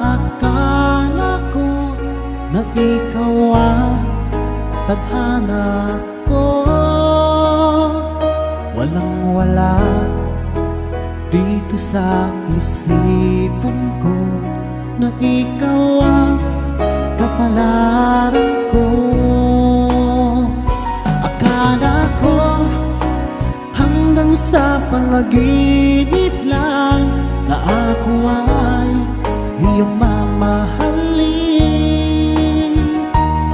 akala ko na ikaw ang tadhana ko. Walang-wala dito sa isipan ko na ikaw ang kapalaran ko. Akala ko hanggang sa panaginip lang na ako ay iyong mamahalin.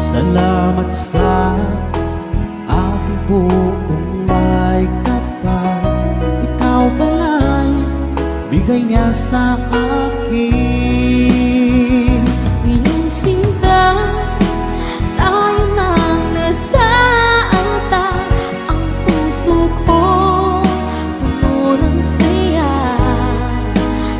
Salamat sa aking buong may kapal, ikaw pala'y bigay niya sa akin. Iyong sinta, tayo nang nasa altar. Ang puso ko puno ng saya.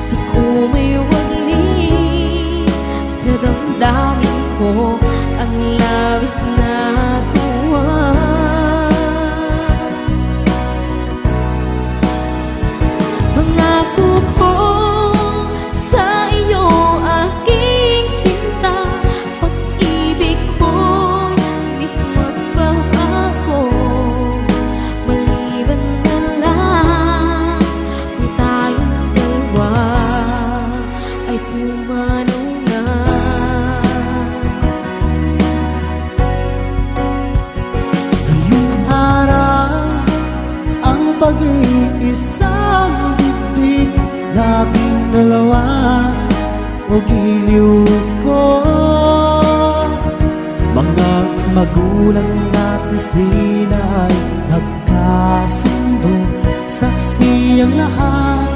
Di ko may wali sa damdamin ko ang labis na tuwa. Pangako ko sa iyo, aking sinta, pag-ibig ko'y di magbabago. Maliban na lang kung tayong dalawa ay pumanaw na. Ngayong araw ang pag-iisang dibdib nating dalawa o giliw ko. Mga magulang natin sila ay nagkasundo, saksi ang lahat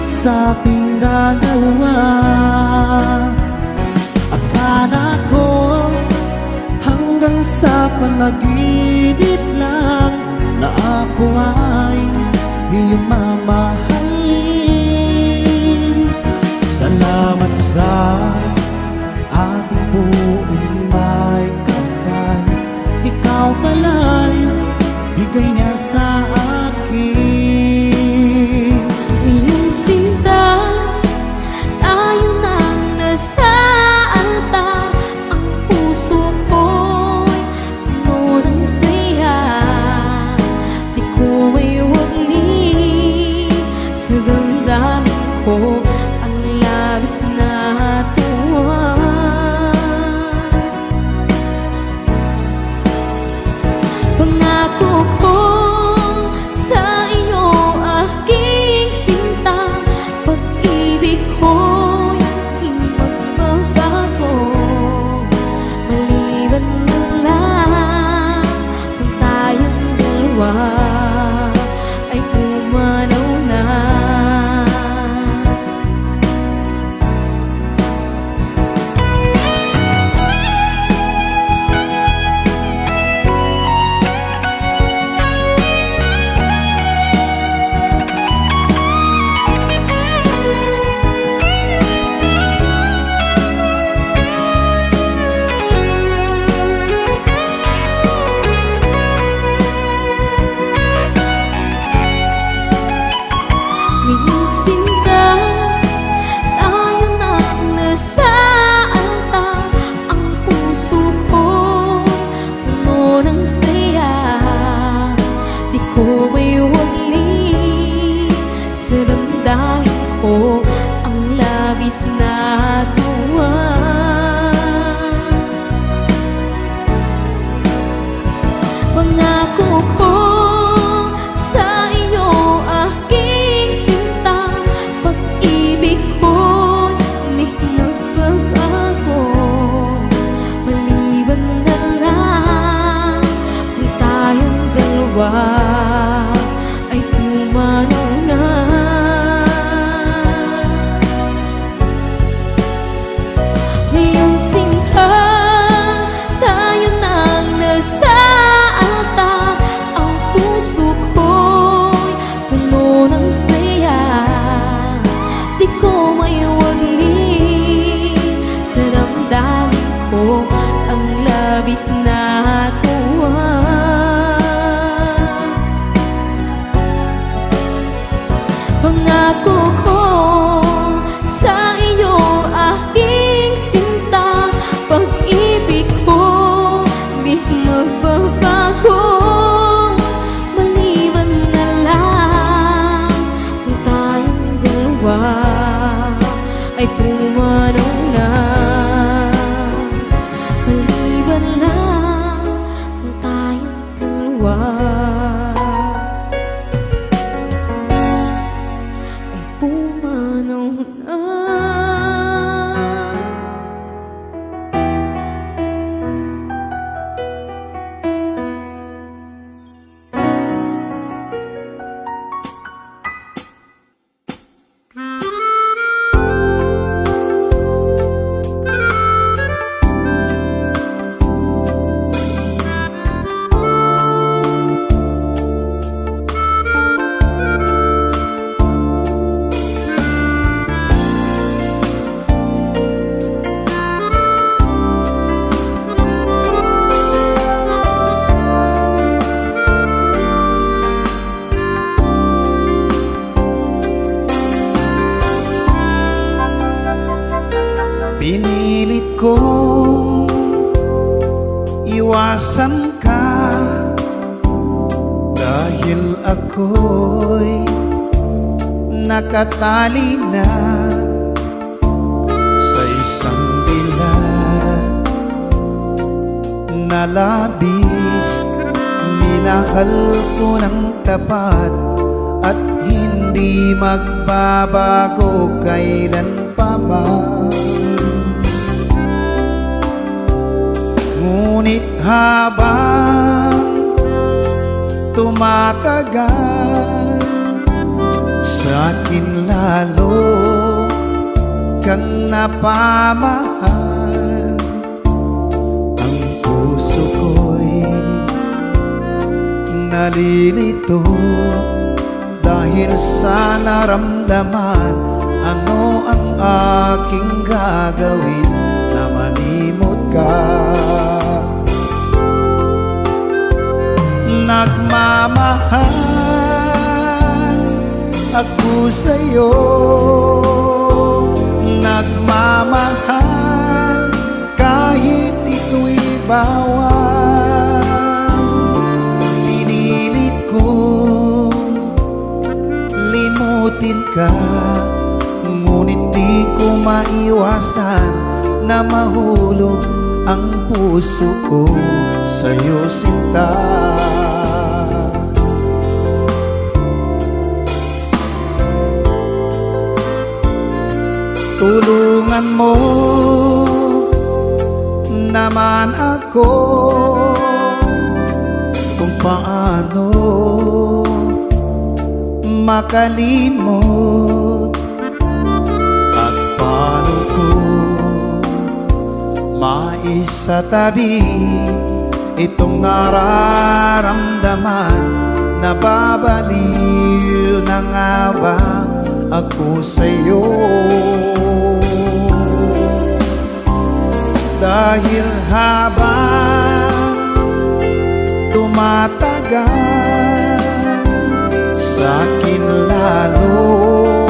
sa ating dalawa. Akala ko hanggang sa panaginip lang na ako ay iyong mamahalin. Salamat sa ating buong may kapal, ikaw pala'y bigay niya sa akin. Iyong sinta, tayo nang nasa altar. Ang puso ko'y puno ng saya. Di ko may wali sa damdamin ko ang labis na tuwa. Pangako ko Pinilit kong iwasan ka dahil ako'y nakatali na sa isang bilag na labis. Minahal ko ng tapat at hindi magbabago kailan pa man. Ngunit habang tumatagal, sa'kin lalo kang napamahal. Ang puso ko'y nalilito dahil sa naramdaman. Ano ang aking gagawin na malimot ka? Nagmamahal ako sa'yo, nagmamahal kahit ito'y bawal. Pinilit kong limutin ka, ngunit di ko maiwasan na mahulog ang puso ko sa'yo, sinta. Tulungan mo naman ako kung paano makalimot at paano ko maisatabi itong nararamdaman. Nababaliw na nga ba ako sa'yo? Dahil habang tumatagal, sa'kin lalo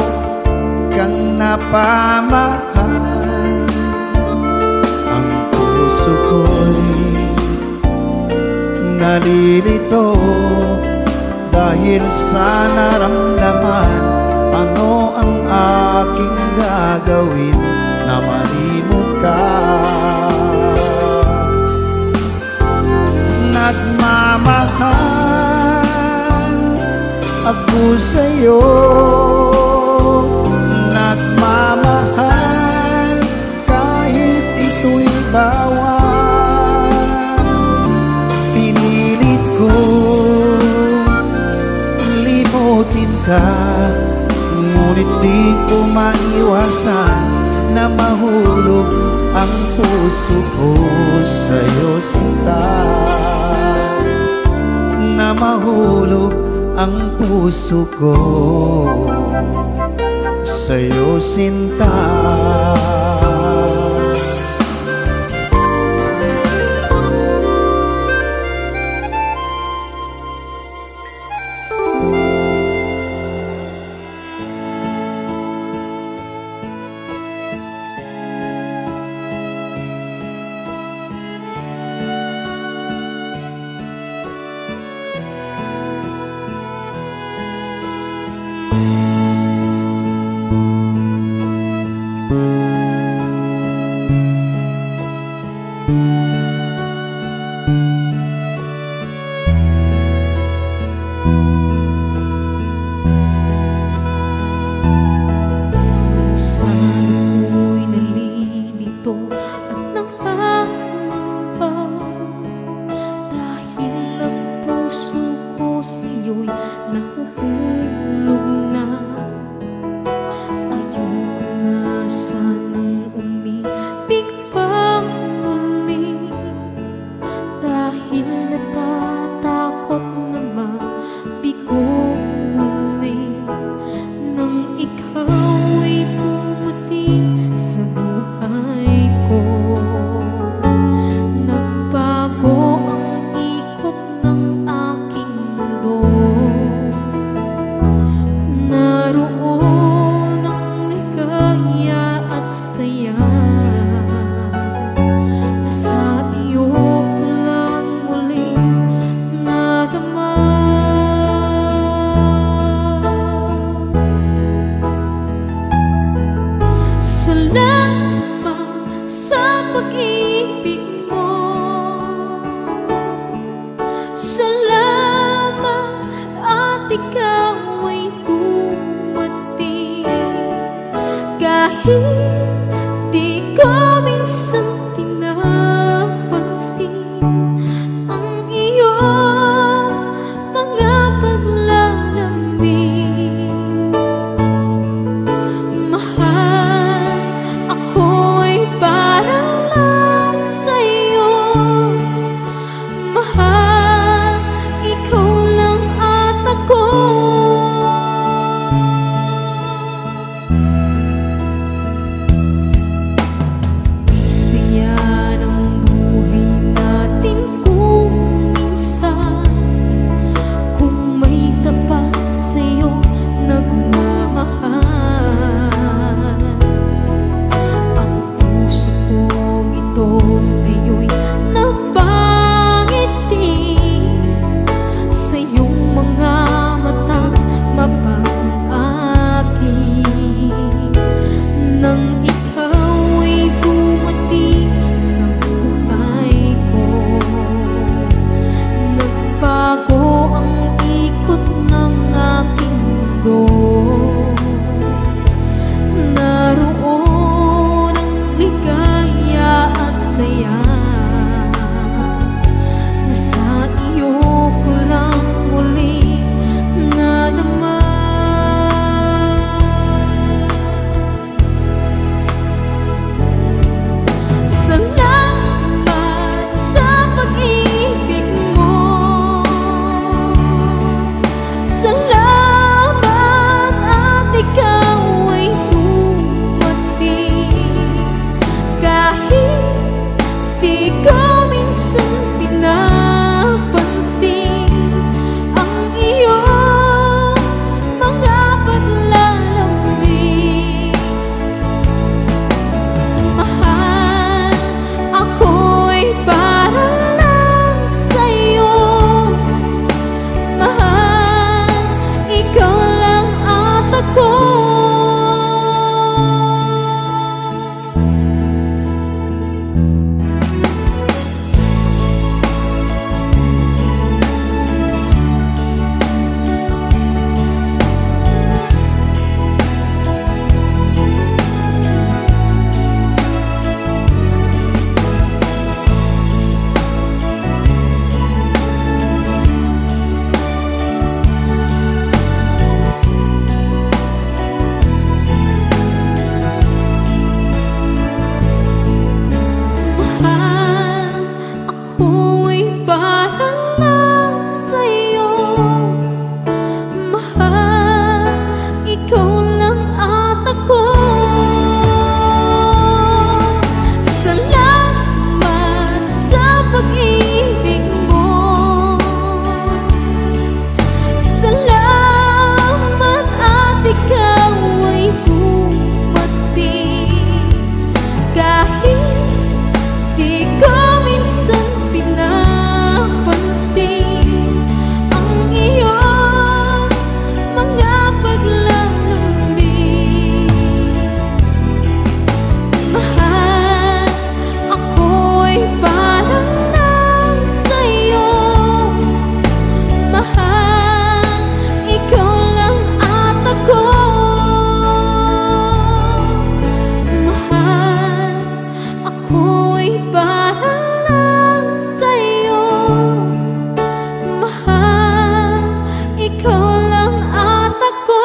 kang napamahal. Ang puso ko'y nalilito dahil sa naramdaman. Ano ang aking gagawin na malimot ka? Nagmamahal ako sa'yo, nagmamahal kahit ito'y bawal. Pinilit ko limutin ka, ngunit di ko maiwasan na mahulog ang puso ko sa'yo, sinta. Na mahulog ang puso ko sa'yo, sinta. para lang sa'yo. Mahal, ikaw lang at ako. Di saya ng buhay natin kung minsan, kung may tapat sa'yo nagmamahal. Ang puso kong ito sa'yo'y napangiti, sa iyong mga matang mapang-aki. Nang ikaw ay bumati sa buhay ko, nagbago ang ikot ng aking mundo. Naroon ang ligaya at saya, na sa iyo ko lang muli nadama. Salamat sa pag-ibig mo. Salamat at ikaw ay dumating, kahit di ko minsan pinapansin ang iyong mga paglalambing. Mahal, ako'y para lang sa'yo. Mahal, ikaw lang at ako. Mahal, ako'y para lang sa'yo. Mahal, ikaw lang at ako. Salamat sa pag-ibig mo. Salamat at ikaw ay dumating, kahit di ko minsan pinapansin ang iyong mga paglalambing. Mahal, ako'y para lang sa'yo. Mahal, ikaw lang at ako. Mahal, ako'y para lang sa'yo. Mahal, ikaw lang at ako.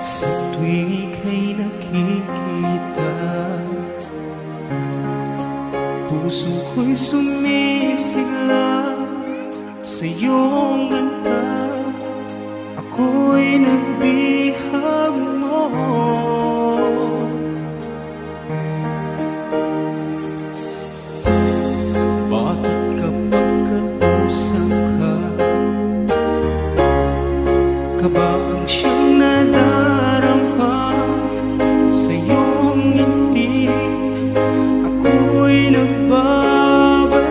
Sa tuwing ika'y nakikita, puso ko'y sumisigla sa iyong ganda. Ako'y nagbihag mo. Bakit kapag kausap ka ba ang siyang nadarama sa iyong ngiti? Ako'y nagbabalik.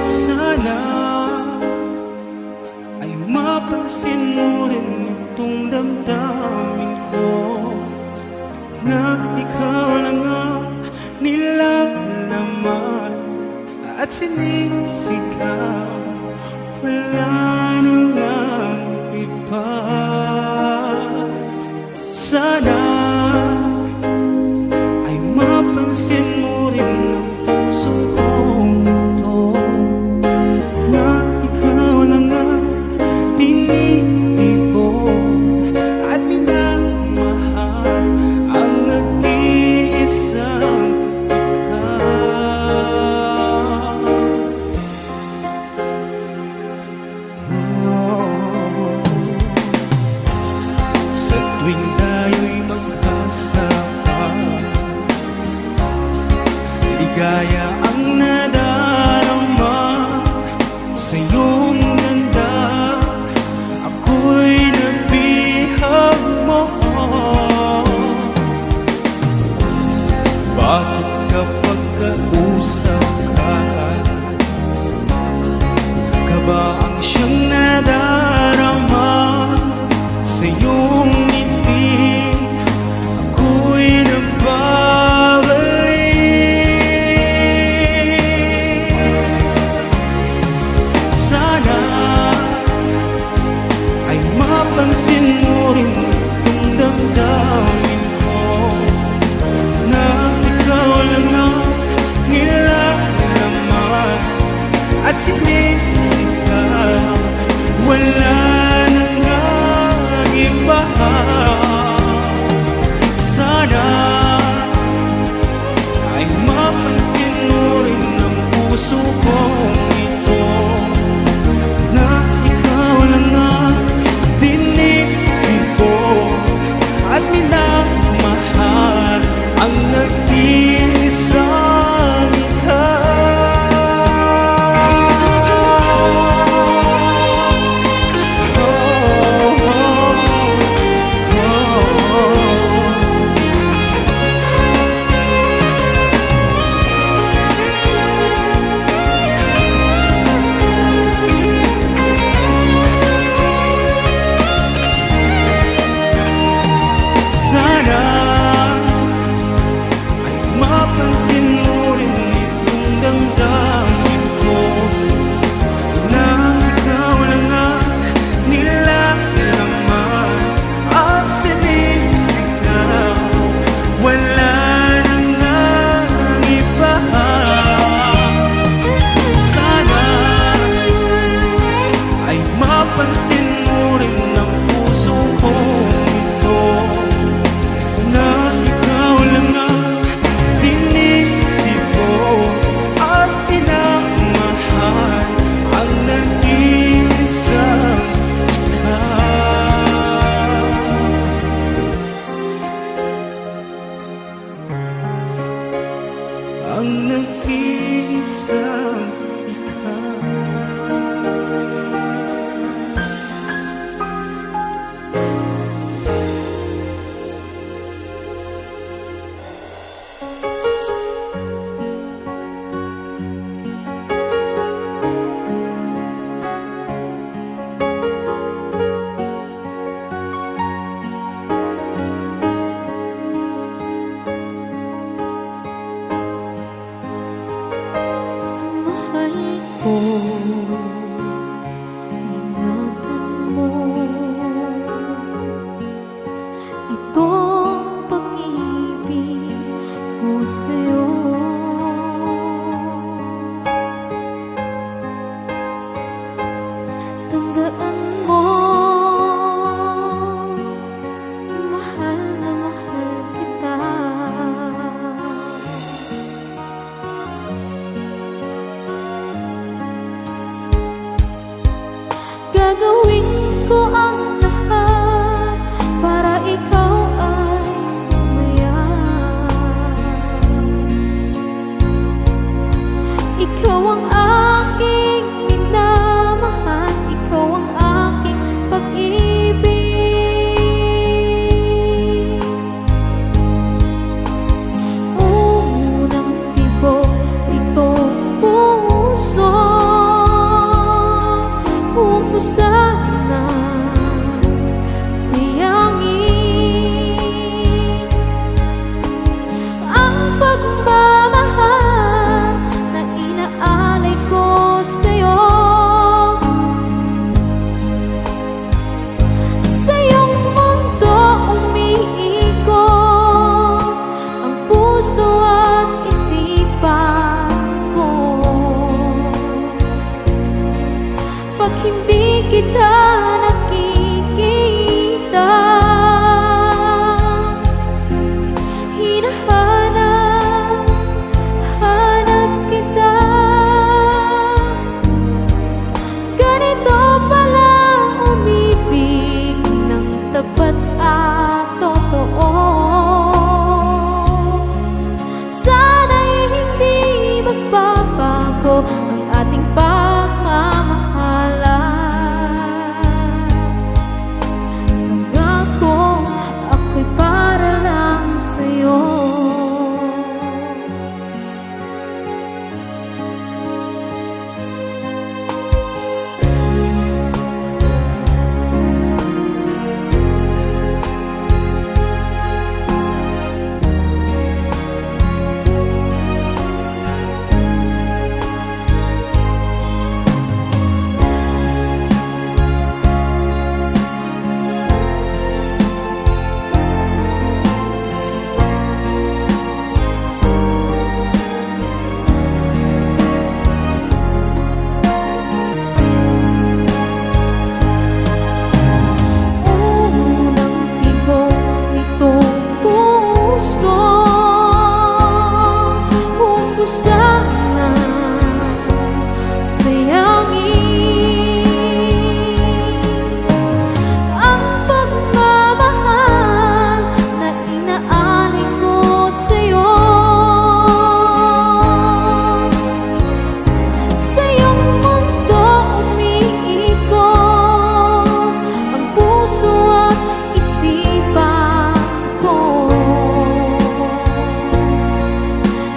Sana ikaw lang ang nilalaman at sinisigaw. Wala nang ang iba. Sana ay mapansin mo rin ang puso kong ito, na ikaw lang ang tinitibok at minamahal ang nag-iisang ikaw. Sa tuwing tayo'y magkasama, ligaya ang nadarama sa iyong ganda. Ako'y nabihag mo. Bakit kapag kausap ka ba ang siyang nadarama sa iyong ngiti? Ako'y nagbabalik. Sana ay mapansin mo rin ang damdamin ko, na ikaw lang ang nilalaman at sinisigaw. Wala nang ang iba. Sana ay mapansin mo rin ang puso kong ito, na ikaw lang ang tinitibok at minamahal ang nag-iisang sana ay mapansin mo rin itong damdamin ko, na ikaw lang ang nilalaman at sinisigaw. Wala nang ang iba. Sana ay mapansin mo rin ang puso kong ito, na ikaw lang ang tinitibok at pinamahal ang nag-iisang ikaw. Ang nag-iisang ikaw. Mahal ko, ingatan mo itong pag-ibig ko sa'yo. Tandaan mo, mahal na mahal kita. Gagawin ko ang lahat para ikaw ay sumaya. Ikaw ang aking minamahal, ikaw ang aking pag-ibig. Unang tibok nitong puso, huwag mo sa puso at isipan ko. Pag hindi kita nakikita, hinahanap kita. Ganito pala umibig ng tapat at totoo. Sana'y hindi magbabago ang ating pagmamahalan. Pangako, ako'y para lang sa'yo.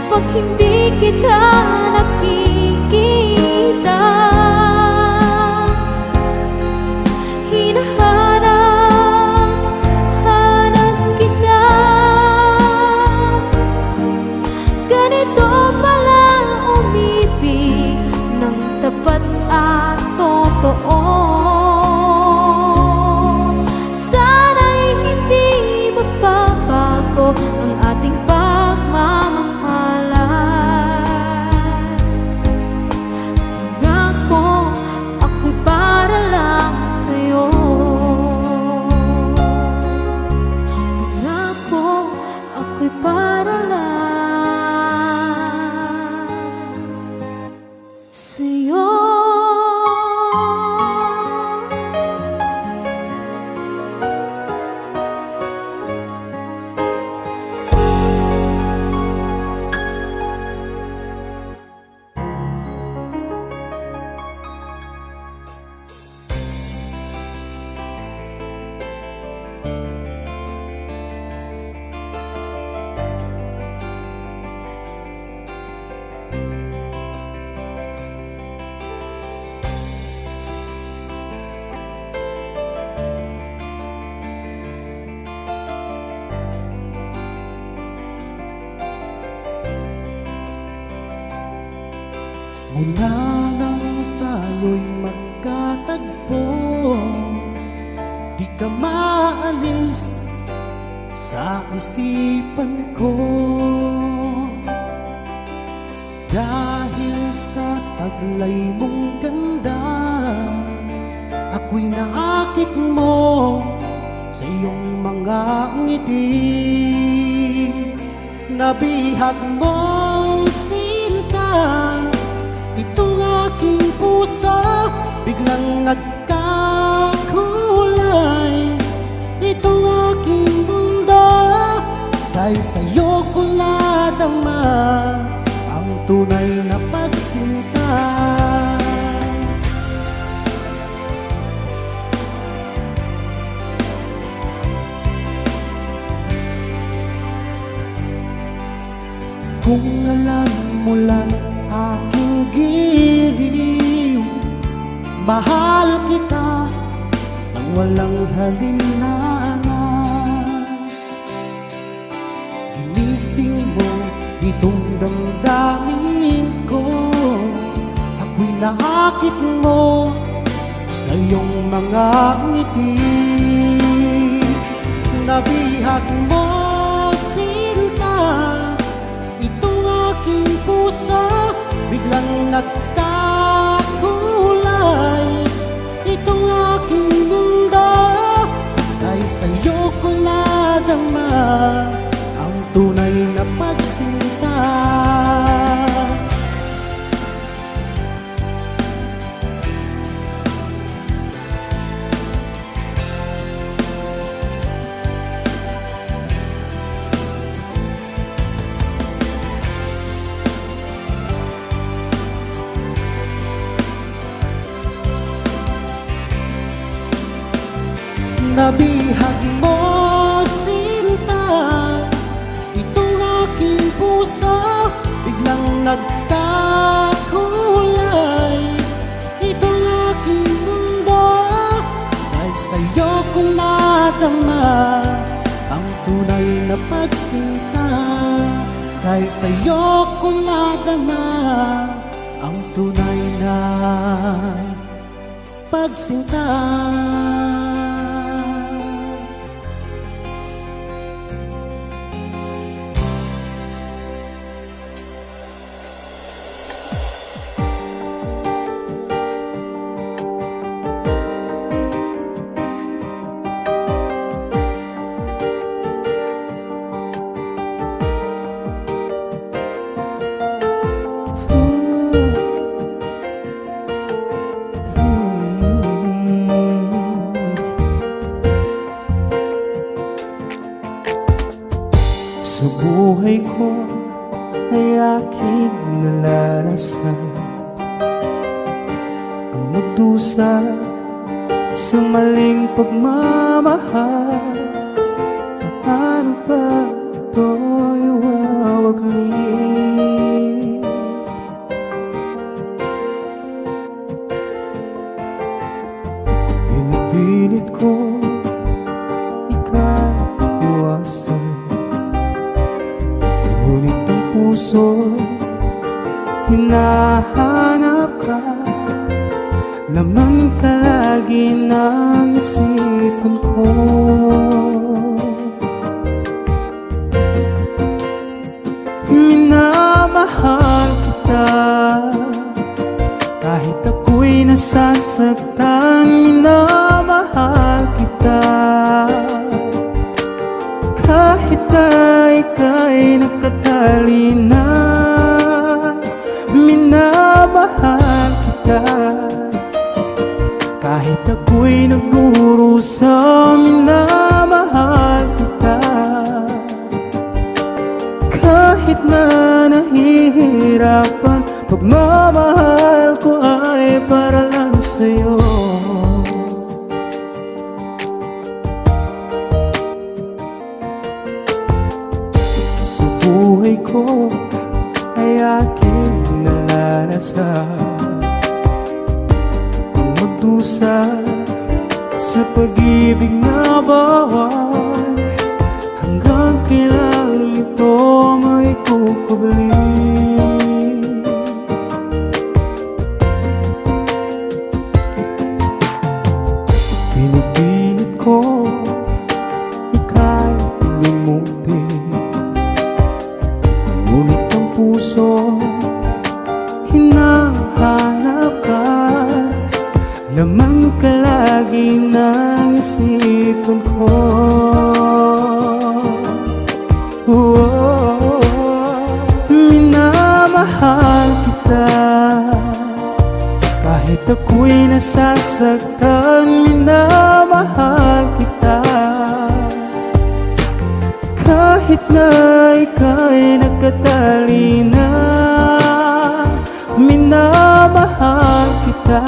Pag hindi kita nakikita, hinahanap kita. Ganito pala umibig ng tapat at totoo. Sana'y hindi magbabago ang ating pagmamahal. Para lang sa'yo. Mula nang tayo'y magkatagpo, di ka maalis sa isipan ko. Dahil sa taglay mong ganda, ako'y naakit mo sa iyong mga ngiti. Nabihag mo, sinta, itong aking puso biglang nagkakulay. Itong aking mundo, dahil sa'yo ko nadama ang tunay na pagsinta. Kung alam mo lang aking giliw, mahal kita nang walang halinlangan. Ginising mo itong damdamin ko, ako'y naakit mo sa iyong mga ngiti. Nabihag mo, sinta, nagkakulay itong aking mundo, dahil sa'yo ko nadama ang tunay na pagsinta. Nabihag mo, sinta, itong aking puso, biglang nagkakulay itong aking mundo, dahil sa'yo ko nadama ang tunay na pagsinta. Dahil sa'yo ko nadama ang tunay na pagsinta. Sa buhay ko ay aking nalalasan ang magdusa sa maling pagmamahal. Paano ba ito'y wawaglit? Pinipilit ko ikaiwasan, ngunit ang puso hinahanap ka. Lamang ka lagi ng isipan ko. Minamahal kita kahit ako'y nasasaktan. Minamahal kita kahit na ika'y nakatali na. Minamahal kita kahit ako'y nagdurusa. Minamahal kita kahit na nahihirapan. Pagmamahal ko ay para lang sa'yo. Sa buhay ko ay aking nalalasan ang magdusa sa pag-ibig na bawal. Hanggang kailan ito may kukubli? Pinipilit ko ika'y limutin, ngunit ang puso hinahanap ka. Lamang ka lagi ng isipan ko. Minamahal kita kahit ako'y nasasaktan. Minamahal kita kahit na ika'y nakatali na. Minamahal kita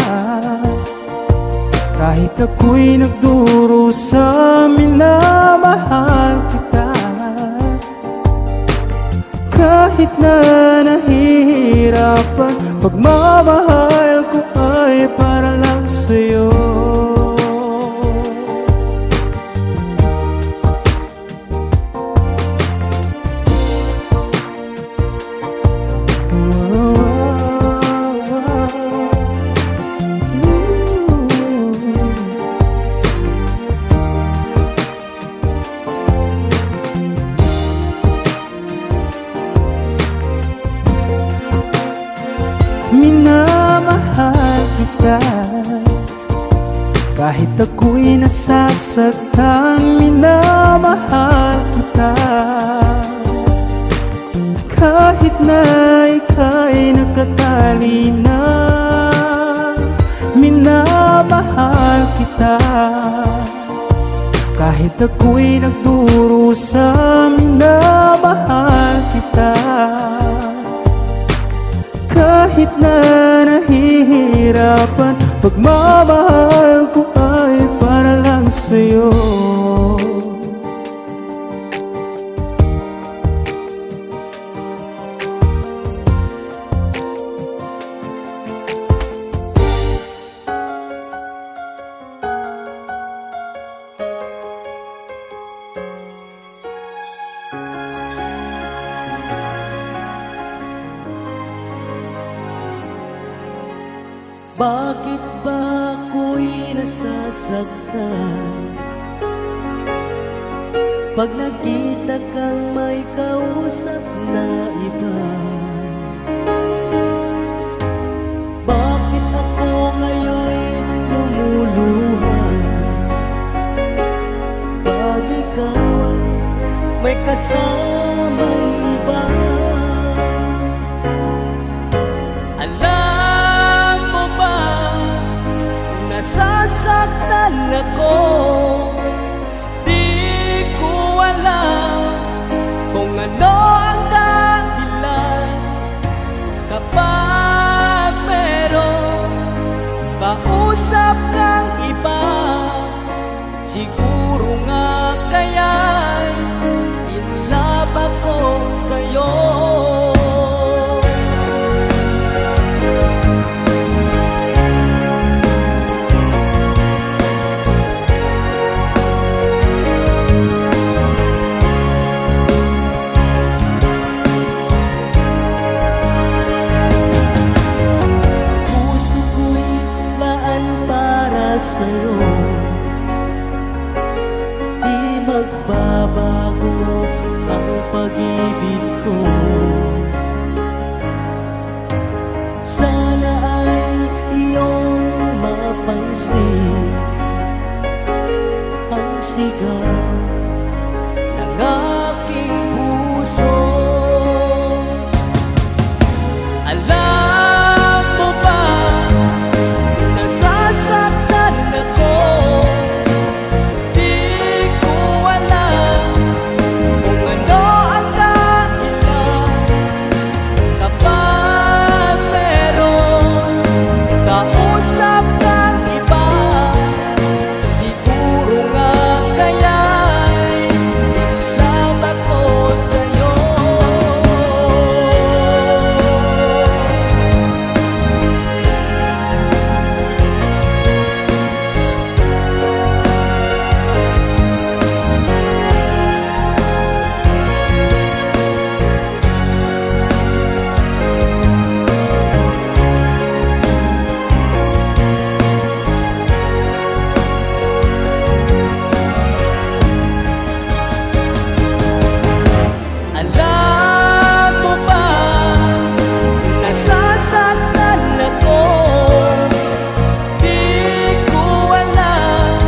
kahit ako'y nagdurusa. Minamahal kita kahit na nahihirapan. Pagmamahal ko ay para lang sa'yo. minamahal kita. Kahit ako'y nasasaktan, minamahal kita. Kahit na ika'y nakatali na, minamahal kita. Kahit ako'y nagdurusa, minamahal kita. Kahit na nahihirapan, pagmamahal ko ay para lang sa'yo. Bakit ba ako'y nasasaktan pag nakita kang may kausap na iba? Bakit ako ngayon'y lumuluha pag ikaw ay may kasamang iba? Nasasaktan ako, di ko alam kung ano ang dahilan. Kapag meron kausap kang iba, siguro nga kaya'y in love ako sa'yo. Sa'yo, di magbabago ang pag-ibig ko. Sana ay iyong mapansin ang sigaw ng aking puso. Alam mo ba, nasasaktan ako, di ko alam kung ano ang dahilan. Kapag meron kausap kang iba, siguro nga kaya'y in love ako sa'yo. Alam mo ba, nasasaktan ako, di ko alam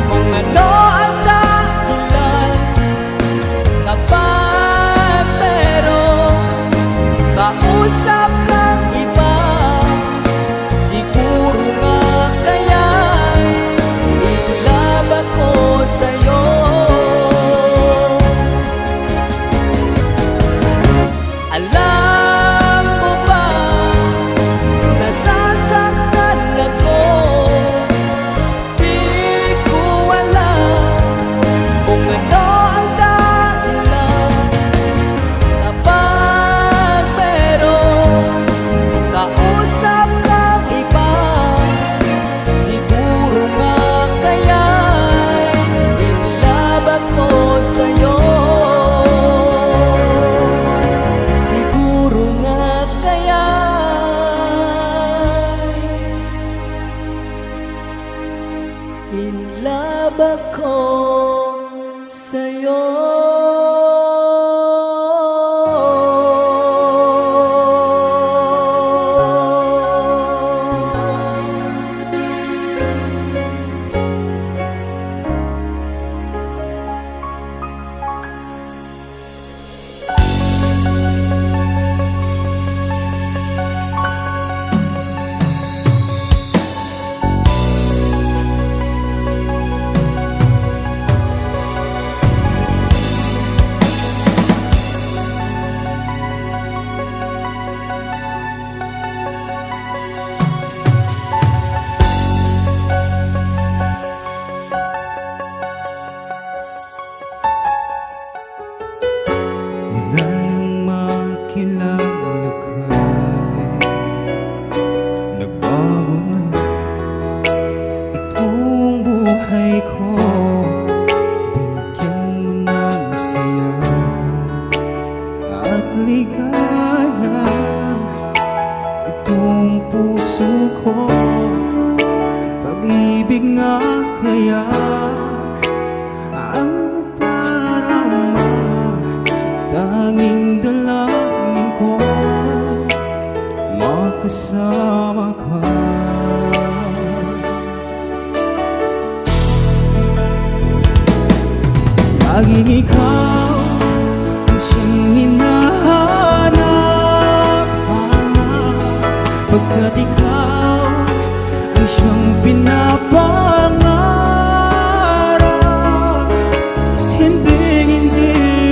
kung ano ang dahilan. Kapag meron kausap kang iba, siguro nga kaya'y in love ako sa'yo. Alam mo ba, nasasaktan ako, di ko alam kung ano ang dahilan. Kapag meron kausap kang iba, siguro nga kaya'y in love ako sa'yo. Siguro maligaya itong puso ko. Pag-ibig nga kaya ang nadarama, tanging dalangin ko makasama ka. Laging ikaw ang siyang hinahanap-hanap, pagkat ikaw ang siyang pinapangarap. Hindi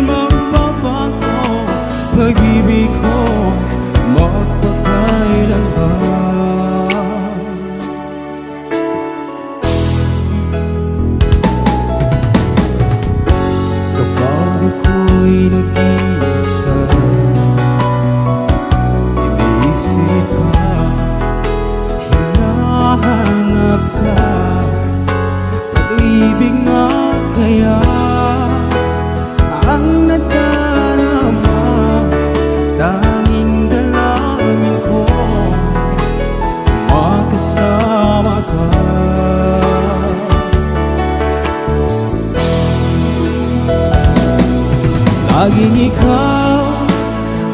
magbabago, pag-ibig ko magpakailanman. Kapag ako'y nag-iisa, iniisip ka, hinahanap ka. Pag-ibig nga kaya ang nadarama, tanging dalangin ko makasama ka. Laging ikaw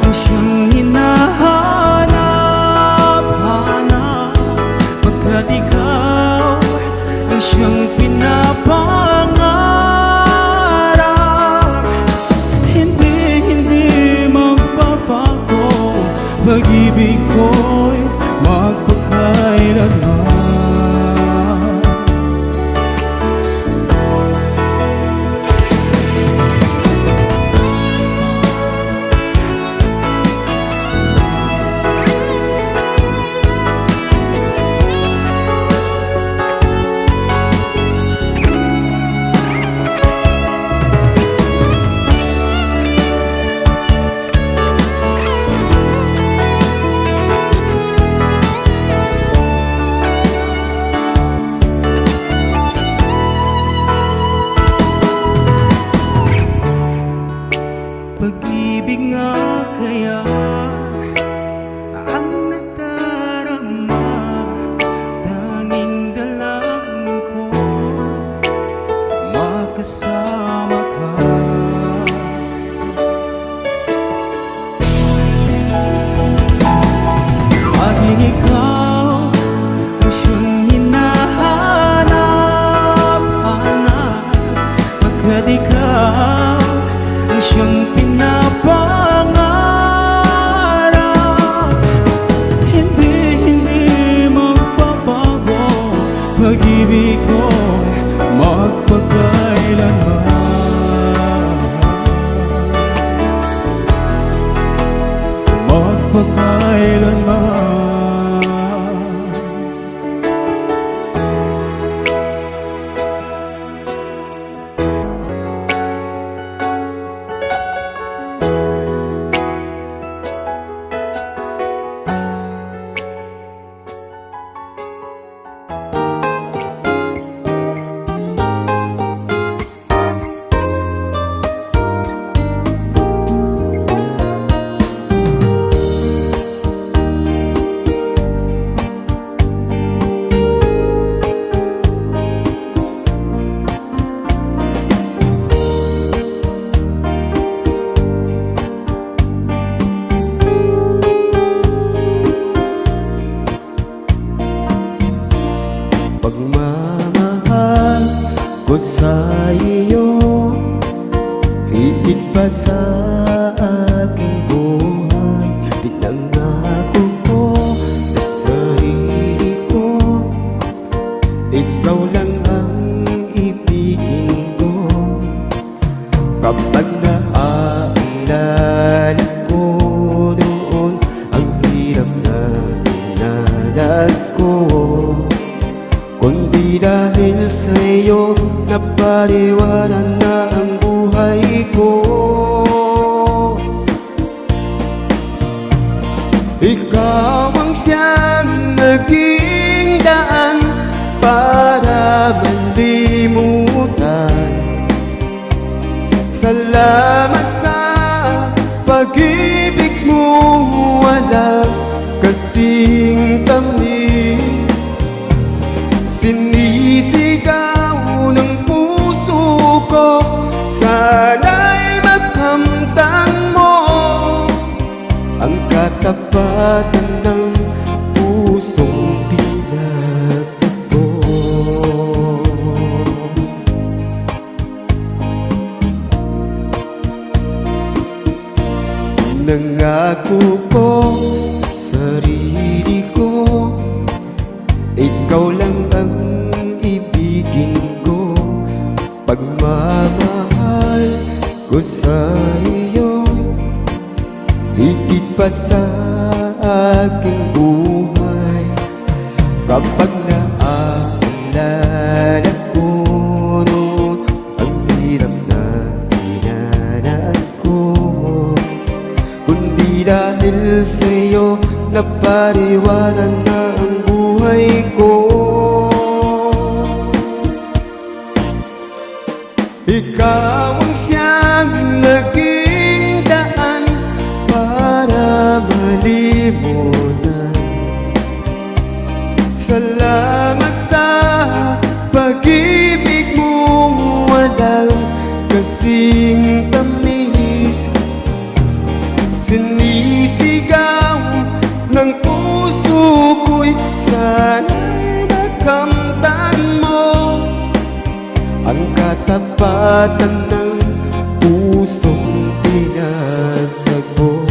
ang siyang hinahanap-hanap, pagkat ikaw ang siyang pinapangarap. Hindi magbabago, pag-ibig ko'y magpakailanman. Pag-ibig nga kaya ang nadarama, tanging dalangin ko makasama ka. Laging ikaw ang siyang hinahanap-hanap, pagkat ikaw ang siyang pinapangarap. Hindi magbabago, pag-ibig ko magpakailanman. Magpakailanman. Pagmamahal ko sa iyo, higit pa sa aking buhay. Pinangako ko sa sarili ko, ikaw lang ang ibigin ko. Kapag naaalala ko doon ang hirap na dinanas ko, kundi dahil sa'yo napaliwanan na ang buhay ko. Ikaw ang siyang naging daan para malimutan. Salamat sa pag-ibig kasing tamis. Sinisigaw ng puso ko, sana'y magkamtan mo ang katapatan ng pusong pinagtagpo. Nangako ko sarili ko, ikaw lang ang ibigin ko. Pagmamahal ko sa iyo, higit pa sa aking buhay. Kapag naaalala ko noon ang hirap na dinanas ko, kundi dahil sa'yo napariwanan na ang buhay ko. Ikaw ang siyang naging daan para malimutan. Salamat sa pag-ibig mo, walang kasing tamis. Sinisigaw ng puso ko'y sana'y makamtan mo ang katapatan ng pusong pinagtagpo.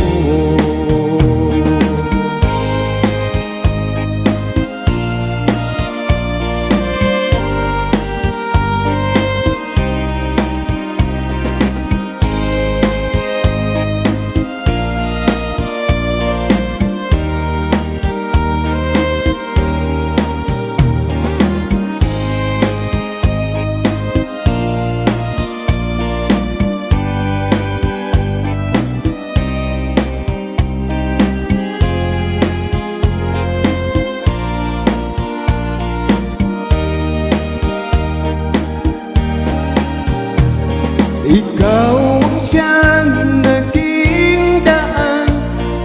Ikaw ang siyang naging daan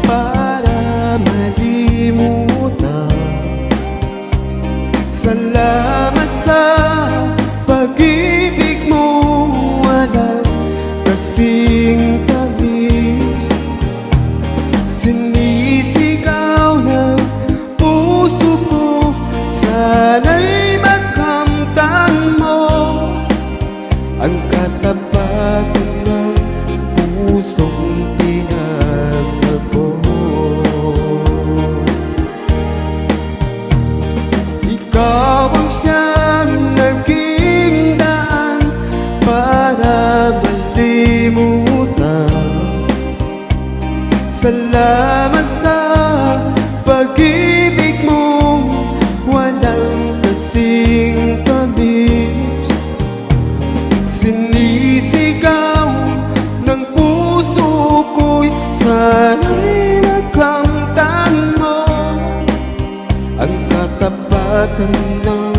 para malimutan. Salamat sa pag-ibig mo, walang kasing tamis. Sinisigaw ng puso ko, sana'y makamtan mo ang katapatan ng pusong pinagtagpo. Ikaw ang siyang naging daan para malimutan. Salamat sa pag-ibig mo, walang kasing tamis. Sinisigaw ng puso ko'y sana'y makamtan mo ang katapatan ng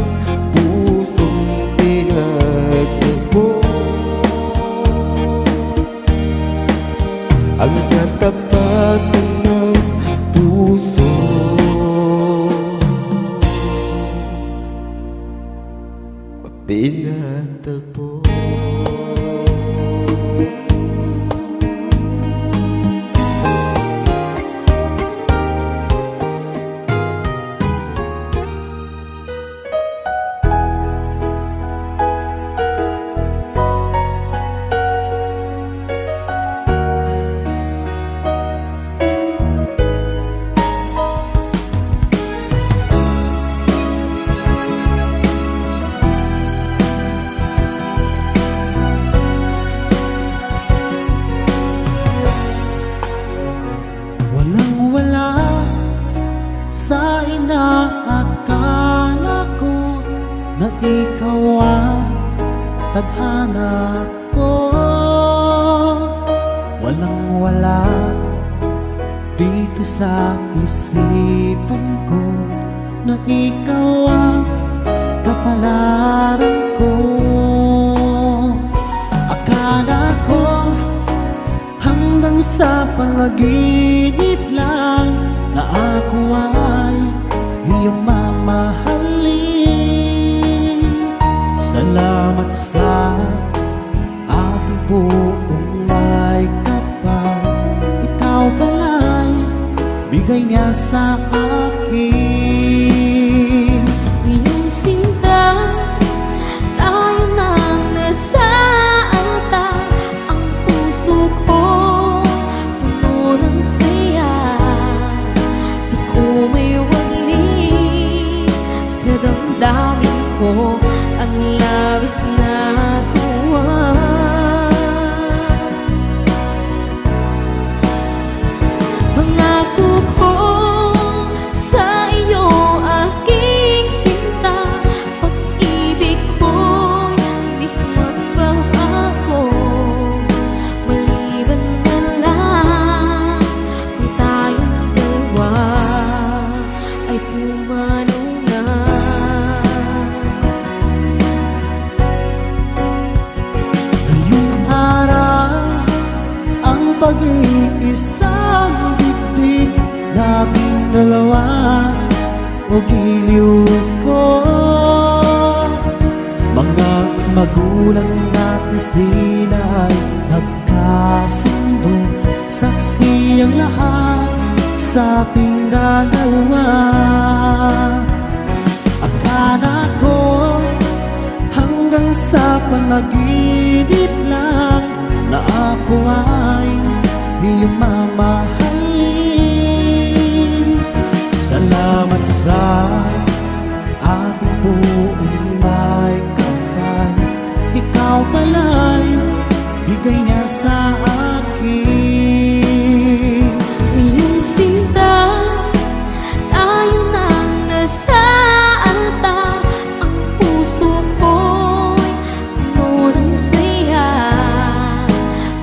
pusong pinagtagpo. Ang katapatan ng puso pinagtagpo. Walang-wala sa inaakala ko na ikaw ang tadhana ko. Walang-wala dito sa isipan ko na ikaw ang kapalaran ko. Akala ko hanggang sa panaginip lang na ako ay iyong mamahalin. Salamat sa ating buong may kapal. Ikaw pala'y bigay niya sa akin. Iyong sinta, tayo nang nasa altar. Ang puso ko puno ng saya. Di ko may wali sa damdamin ko ang labis na tuwa. Pangako ko sa iyo, aking sinta, pag-ibig ko'y di magbabago. Maliban na lang kung tayong dalawa ay pumanaw na. Ngayong araw ang pag-iisang dibdib nating dalawa o giliw ko. Mga magulang natin sila ay nagkasundo. Saksi ang lahat sa ating dalawa. Akala ko hanggang sa panaginip lang na ako ay iyong mamahalin. Salamat sa ating buong may kapal. Ikaw pala'y bigay niya sa akin. Iyong sinta, tayo nang nasa altar. Ang puso ko'y puno ng saya.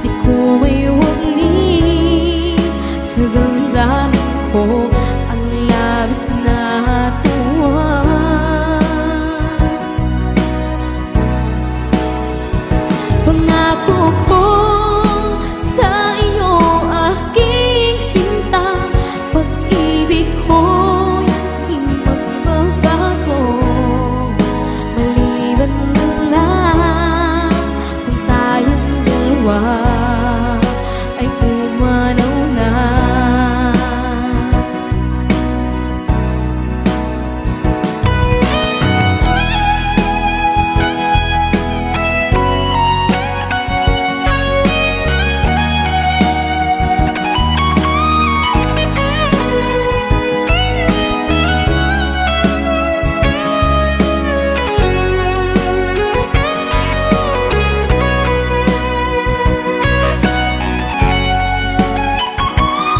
Di ko may wali sa damdamin ko ang labis na tuwa. Pangako ko sa iyo, aking sinta, pag-ibig ko'y di magbabago. Maliban na lang kung tayong dalawa ay pumanaw na.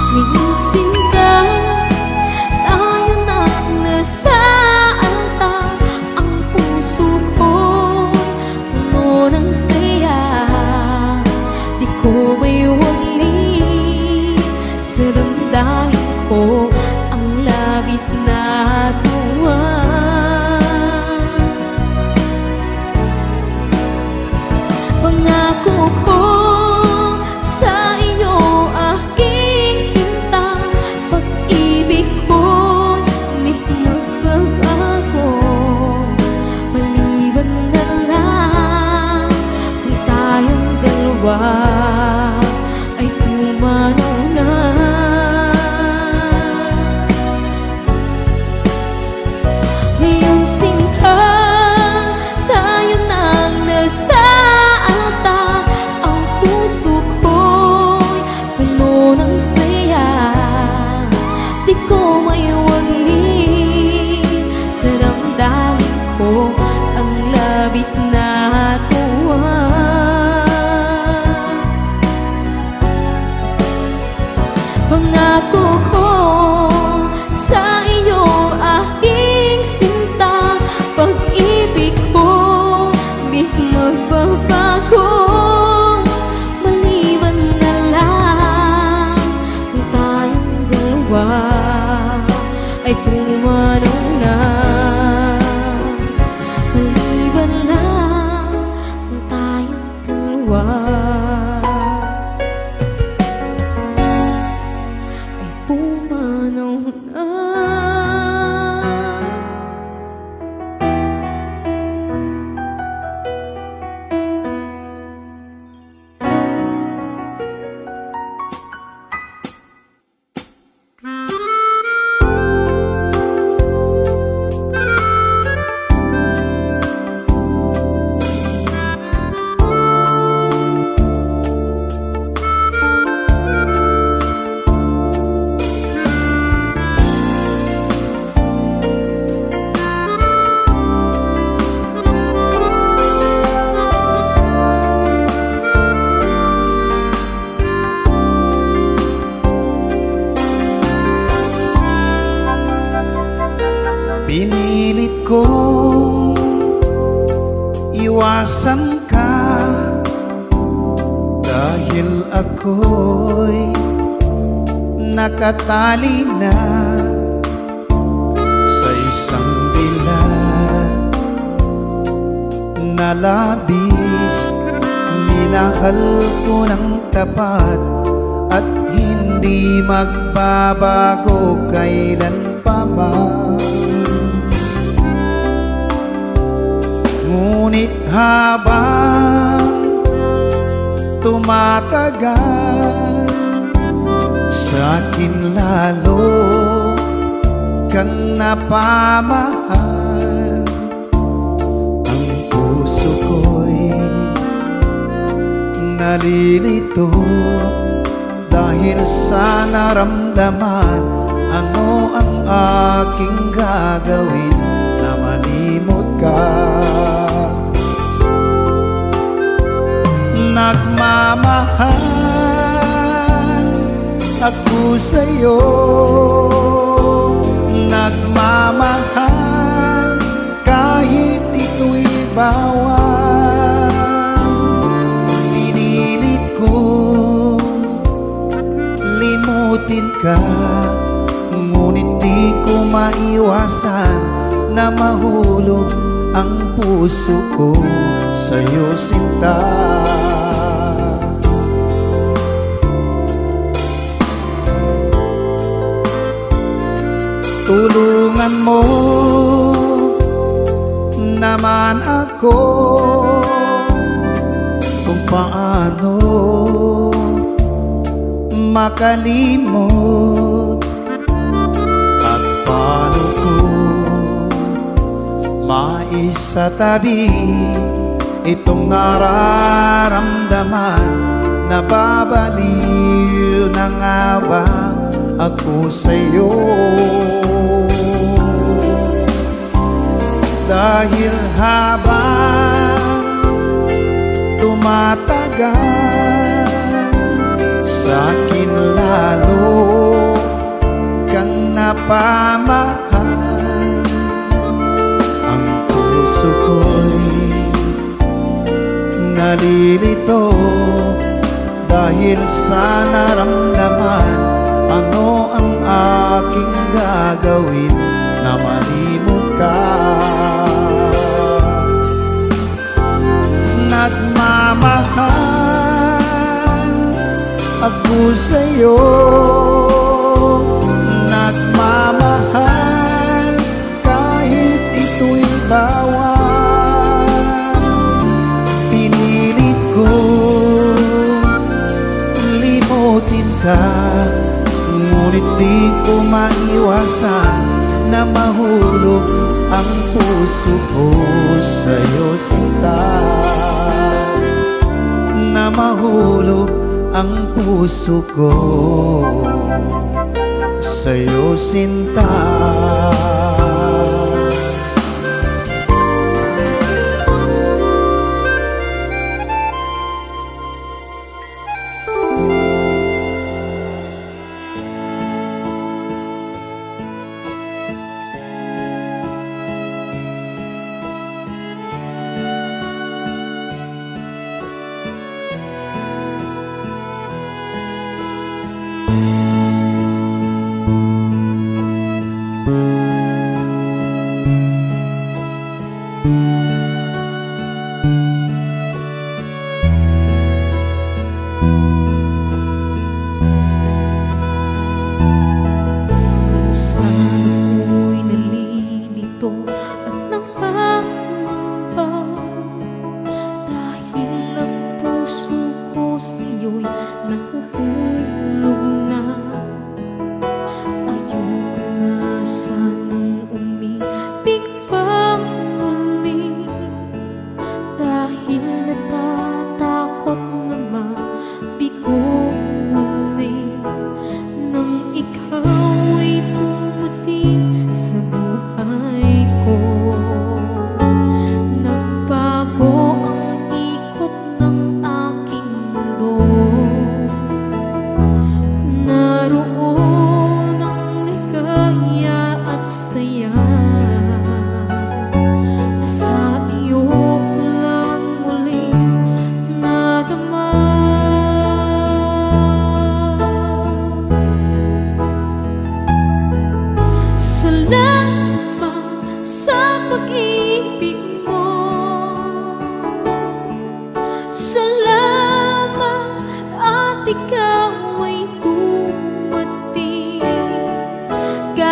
Ngayong sinta, tayo nang nasa altar. Ang puso ko'y puno ng saya. Di ko may wali sa damdamin ko ang labis na tuwa. Pangako ko sa iyo, aking sinta, pag-ibig ko'y di magbabago. Maliban na lang kung tayong dalawa ay pumanaw na. Ngayong sinta, tayo nang nasa altar. Ang puso ko'y puno ng saya. Di ko may wali sa damdamin ko ang labis na tuwa. Pangako ko sa iyo, aking sinta, pag-ibig ko di magbabago. Maliban na lang kung tayong dalawa ay pumanaw na. Maliban lang kung tayong dalawa ay pumanaw na. Pinilit kong iwasan ka dahil ako'y nakatali na sa isang dilag na labis. Minahal ko ng tapat at hindi magbabago kailan pa man. Ngunit habang tumatagal, sa'kin lalo kang napamahal. Ang puso ko'y nalilito dahil sa naramdaman. Ano ang aking gagawin na malimot ka? Nagmamahal ako sa'yo, nagmamahal kahit ito'y bawal. Pinilit kong limutin ka, ngunit di ko maiwasan na mahulog ang puso ko sa'yo, sinta. Tulungan mo naman ako kung paano makalimot at paano ko maisatabi itong nararamdaman. Nababaliw na nga ba ako sa'yo? Dahil habang tumatagal, sa'kin lalo kang napamahal. Ang puso ko'y nalilito dahil sa naramdaman. Ano ang aking gagawin na malimot ka? Nagmamahal ako sa'yo, nagmamahal kahit ito'y bawal. Pinilit ko limutin ka, ngunit di ko maiwasan na mahulog ang puso ko sa'yo, sinta. Na mahulog ang puso ko sa'yo, sinta.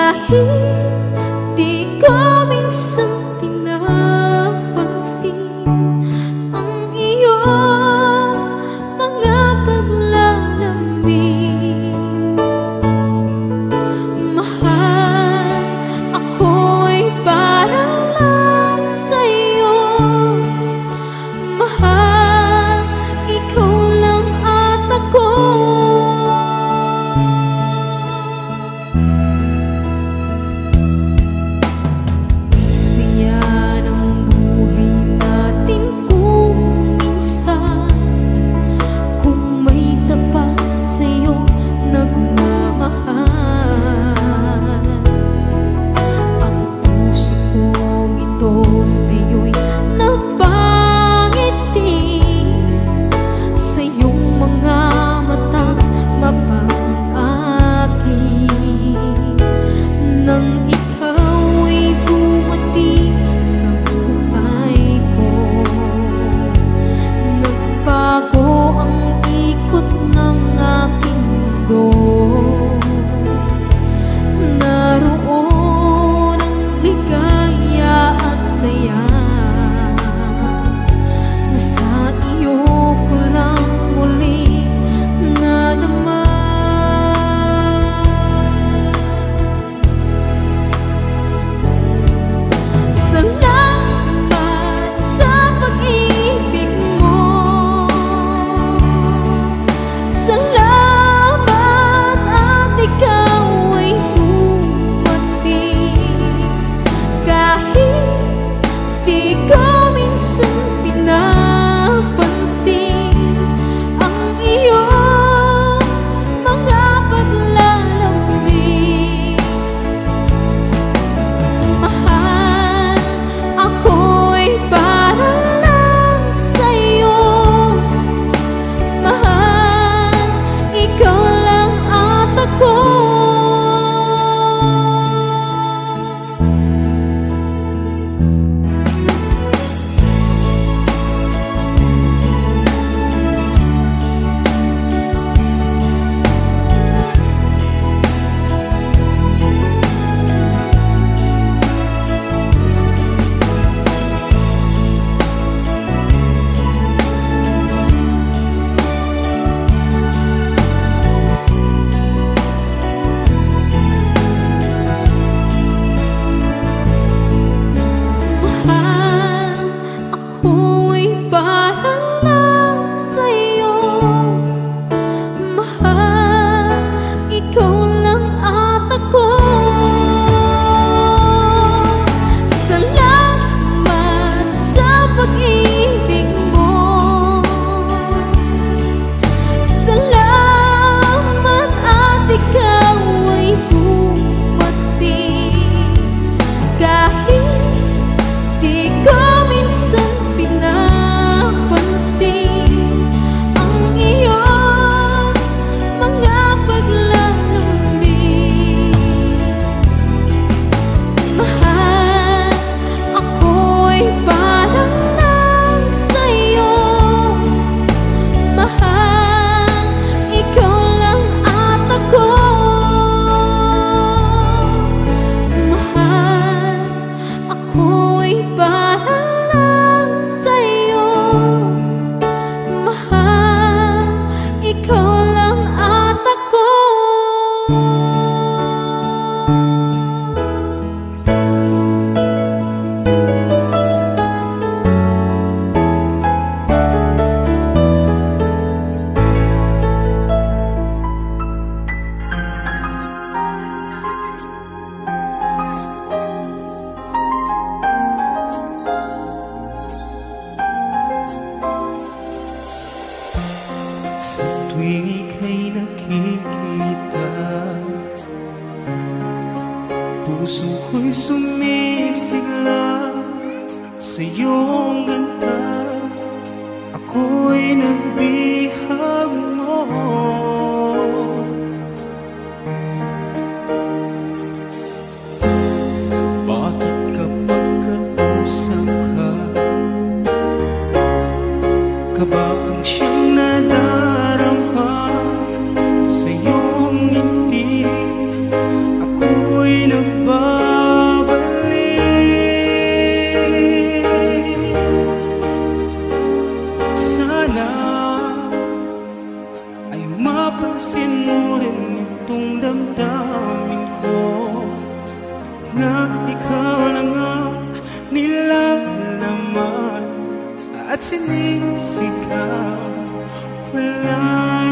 Kahit di ko minsan pinapansin ang iyong mga paglalamig. Mahal, ako'y parang lang sa'yo. Mahal, ikaw lang at ako. Saya ng buhay natin kung minsan, kung may tapat sa'yo nagmamahal. Ang puso kong ito sa'yo'y napangiti, sa iyong mga matang mapang-aking. Nang ikaw ay dumating sa buhay ko, nagbago ang ikot ng aking mundo. Naroon ang ligaya at saya, na sa iyo ko lang muli nadama. Salamat sa pag-ibig mo. Salamat at ikaw ay dumating. Kahit di ko minsan pinapansin ang iyong mga paglalamig. Mahal, ako'y parang lang sa'yo. Mahal, ikaw lang at ako. Mahal, ako'y parang lang sa'yo. Mahal, ikaw lang at ako. Salamat sa pag-ibig mo. Salamat at ikaw ay dumating. Kahit di ko minsan pinapansin ang iyong mga paglalamig. Mahal, ako'y parang lang sa'yo. Mahal, ikaw lang at ako. Mahal, ako'y parang lang sa'yo. Mahal, ikaw lang at ako. Sa tuwing ika'y nakikita, puso ko'y sumisigla sa iyong ganda. Ako'y nagbihag mo. Bakit kapag kausap ka ba ang siyang nadarama sa iyong ngiti? Ako'y ikaw lang ang nilalaman at sinisigaw. Wala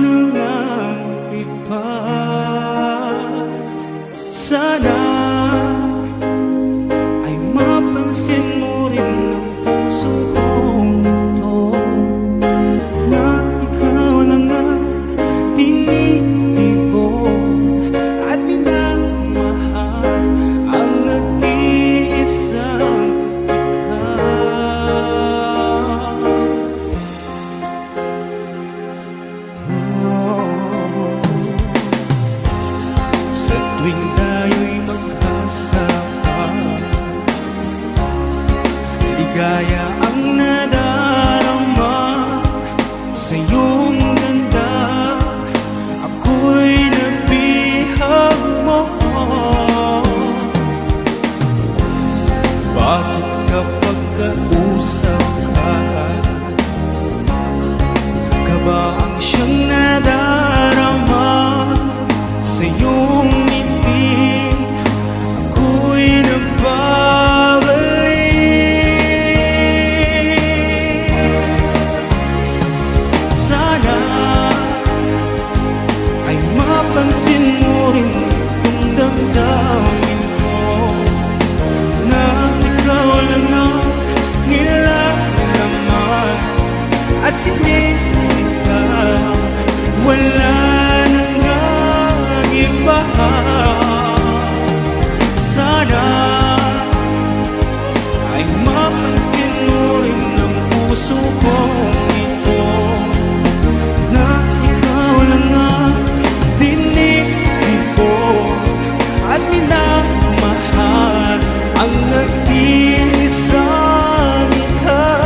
nang iba. Sana ay mapansin mo rin ng puso kong ito, na ikaw lang ang tinitibok at minamahal ang nag-iisang sa tuwing tayo'y magkasama, ligaya ang nadarama sa iyong ganda. Ako'y nabihag mo. Bakit kapag kausap ka ba ang siyang nadarama sa iyong ngiti? Ako'y nagbabalik. Sana ay mapansin mo rin kung damdamin ko na ikaw lang ang nilalaman at sinisigaw. Wala nang iba. Sana ay mapansin mo rin ng puso kong ito, na ikaw lang ang tinitibok at minamahal ang nag-iisang ikaw.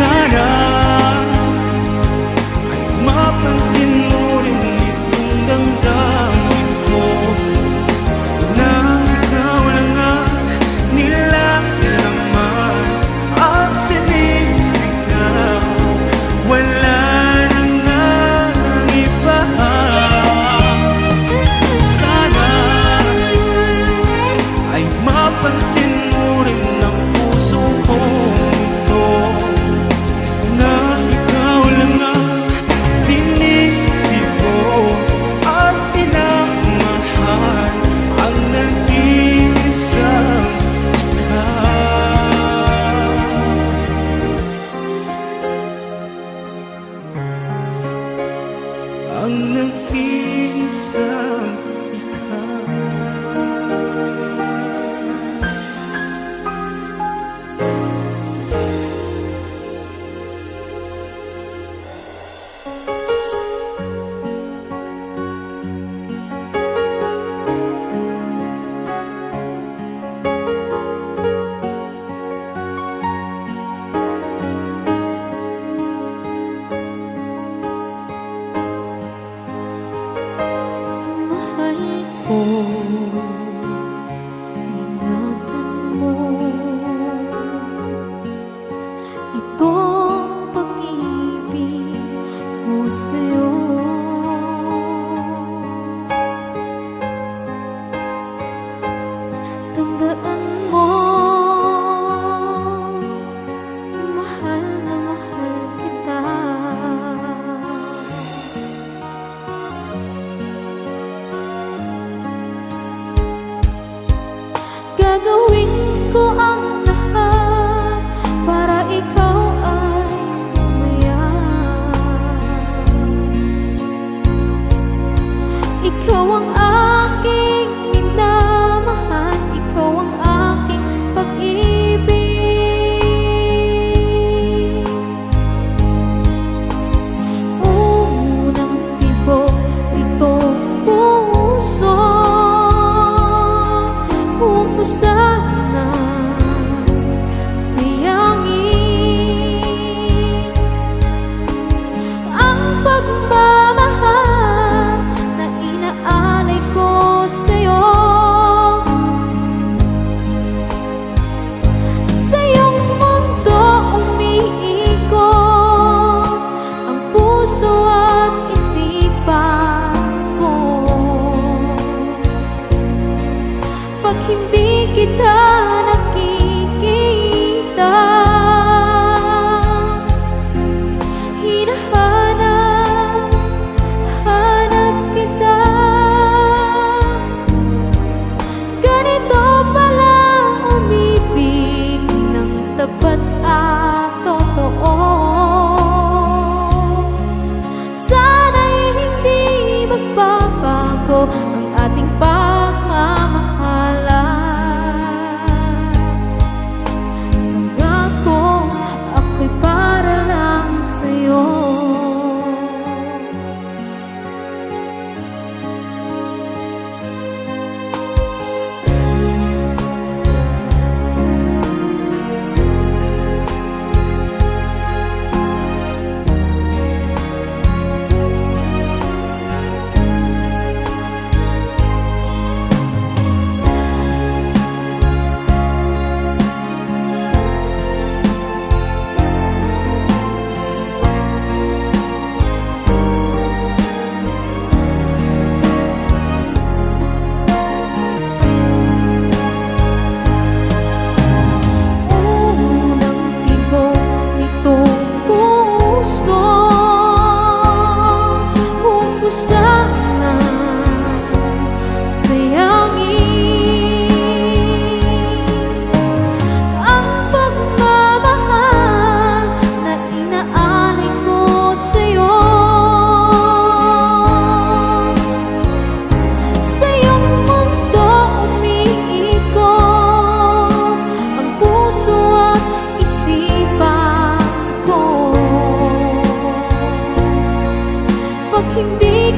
Sana ay mapansin mo rin itong damdamin ko, na ikaw lang ang nilalaman at sinisigaw. Wala nang iba. Sana ay mapansin mo rin ng puso kong ito, na ikaw lang ang tinitibok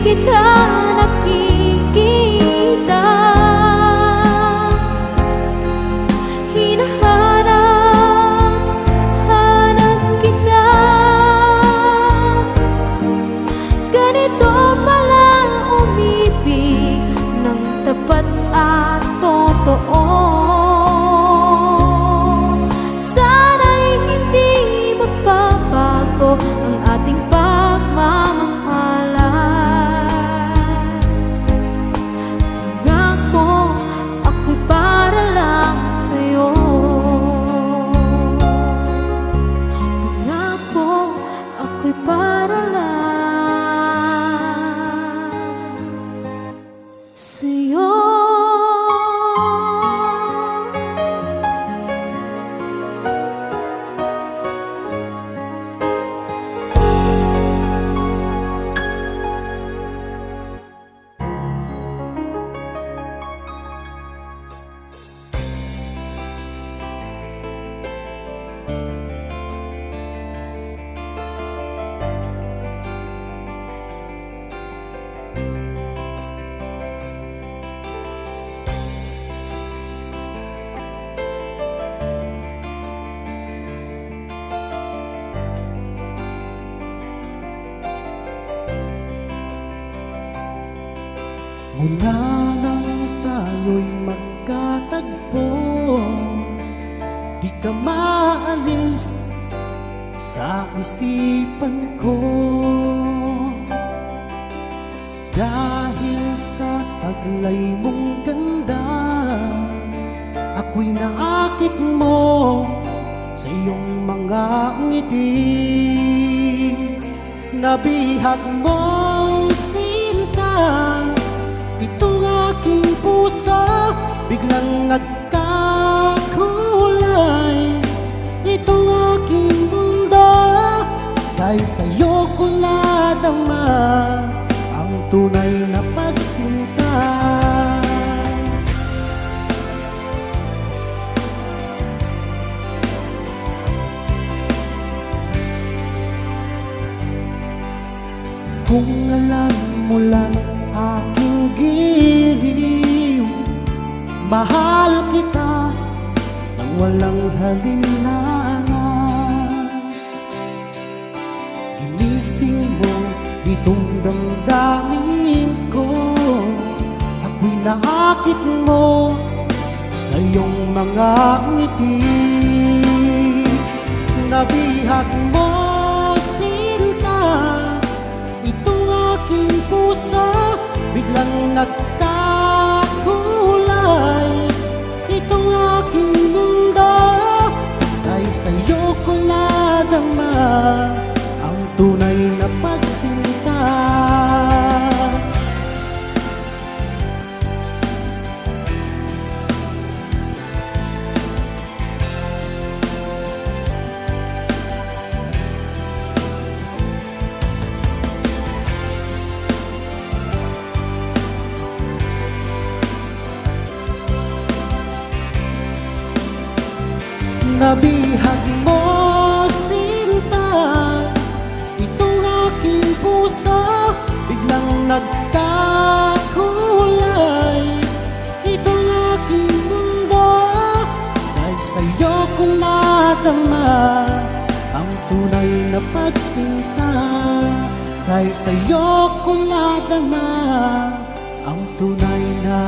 kita nakikita. Hinahanap kita. Ganito pala umibig ng tapat at totoo. Sana'y hindi magbabago ang ating pagmamahalan. Pangako, ako'y para lang sa'yo. Pangako, ako'y para lang sa'yo. Mula nang tayo'y magkatagpo, di ka maalis sa isipan ko. Dahil sa taglay mong ganda, ako'y naakit mo sa iyong mga ngiti. Nabihag mo, sinta, itong aking puso biglang nagkakulay. Itong aking mundo, dahil sa'yo ko nadama ang tunay na pagsinta. Kung alam mo lang aking giliw, mahal kita nang walang halinlangan. Ginising mo itong damdamin ko, ako'y naakit mo sa iyong mga ngiti. Nabihag mo, sinta, itong aking puso biglang nagkakulay. Itong aking mundo, dahil sa'yo ko nadama ang tunay na pagsinta. Nabihag mo, sinta, itong aking puso biglang nagkakulay. Itong aking mundo, dahil sa'yo ko nadama ang tunay na pagsinta. Dahil sa'yo ko nadama ang tunay na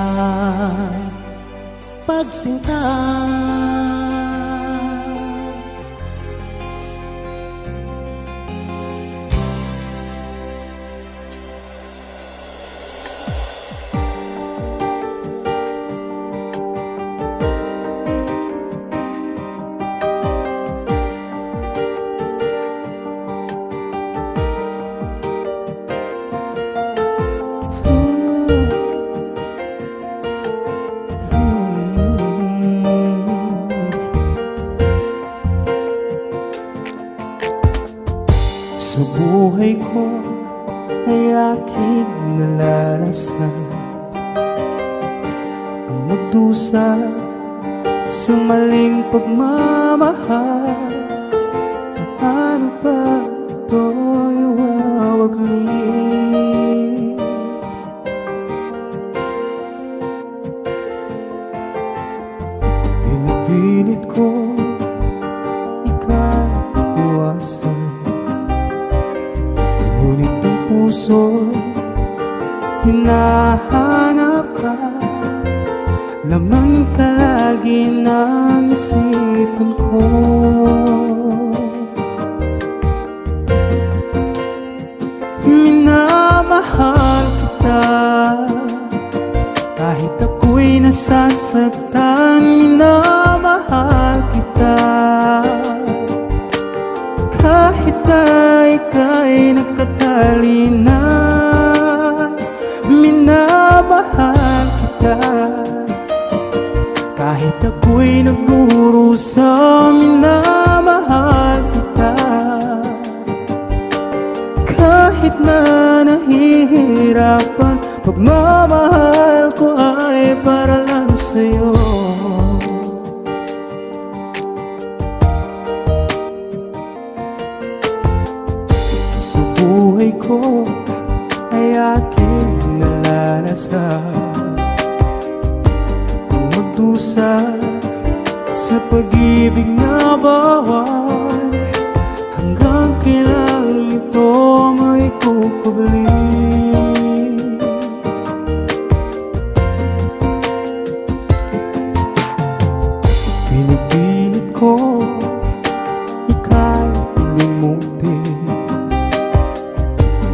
pagsinta. Sa buhay ko ay aking nalalasan ang magdusa sa maling pagmamahal. Paano ba ito'y wawagli? hinahanap ka, lamang ka lagi ng isipan ko. Minamahal kita, kahit ako'y nasasaktan. Minamahal kita, kahit na ika'y nakatali na. Minamahal kita, kahit ako'y nagdurusa. Minamahal kita, kahit na nahihirapan. Pagmamahal ko ay para lang sa'yo. Sa buhay ko ay aking nalalasan ang magdusa sa pag-ibig na bawal, hanggang kailan ito may kukubli. Pinipilit ko ika'y limutin,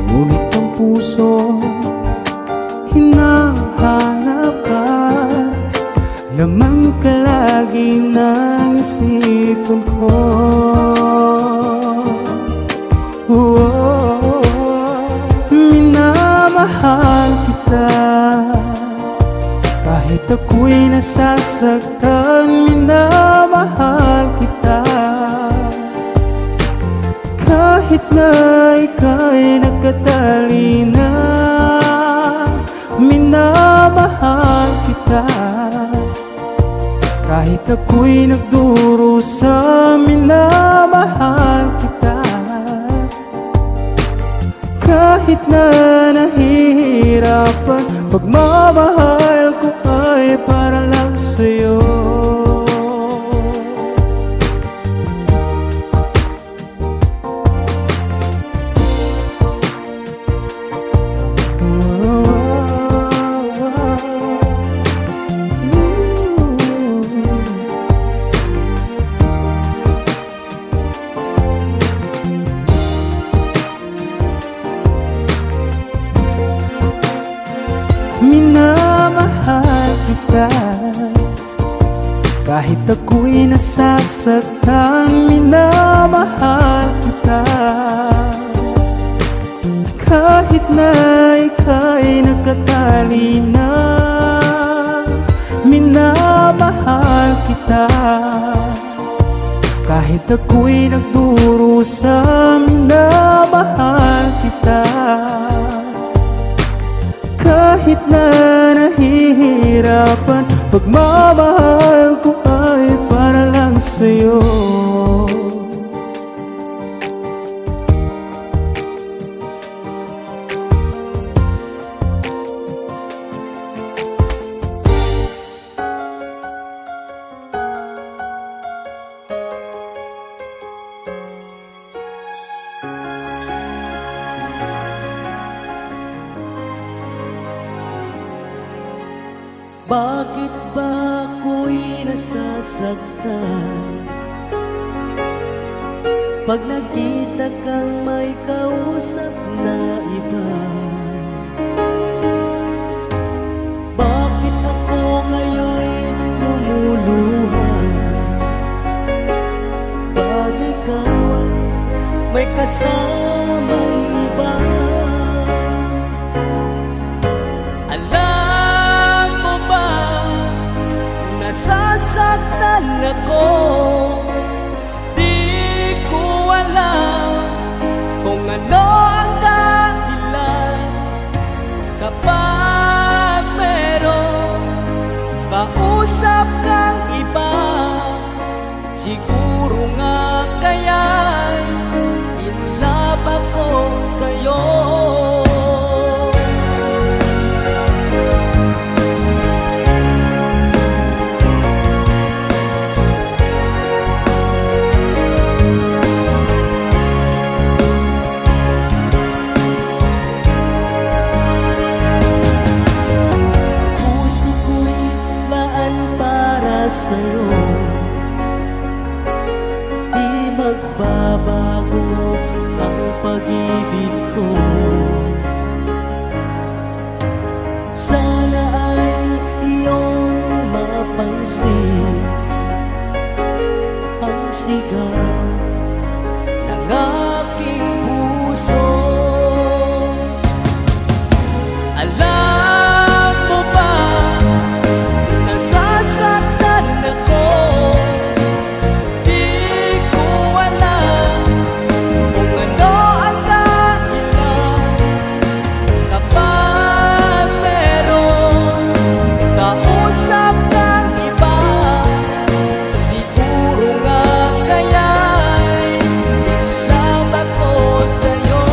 ngunit ang puso hinahanap ka, lamang ka lagi ng isipan ko. Minamahal kita, kahit ako'y nasasaktan. Minamahal kita, kahit na ika'y nagkatali na. Minamahal kita, kahit ako'y nagdurusa. Minamahal kita, kahit na nahihirapan. Pagmamahal ko ay para lang sa'yo. Minamahal kita, kahit ako'y nasasaktan. Minamahal kita, kahit na ika'y nagkatali na. Minamahal kita, kahit ako'y nagdurusa. Minamahal kita, kahit na nahihirapan. Pagmamahal ko ay para lang sa'yo. Bakit ba ako'y nasasaktan pag nakita kang may kausap na iba? Bakit ako ngayon'y lumuluha pag ikaw ay may kasamang iba? Nasasaktan ako, di ko alam kung ano ang dahilan. Kapag meron kausap kang iba, siguro nga kaya'y in love ako sa'yo. pag-ibig ko. Sana ay iyong mapansin ang sigaw ng aking puso. Alam mo ba, nasasaktan ako. Di ko alam kung ano ang dahilan. Kapag meron kausap ng iba, siguro nga kaya'y in love ako sa'yo.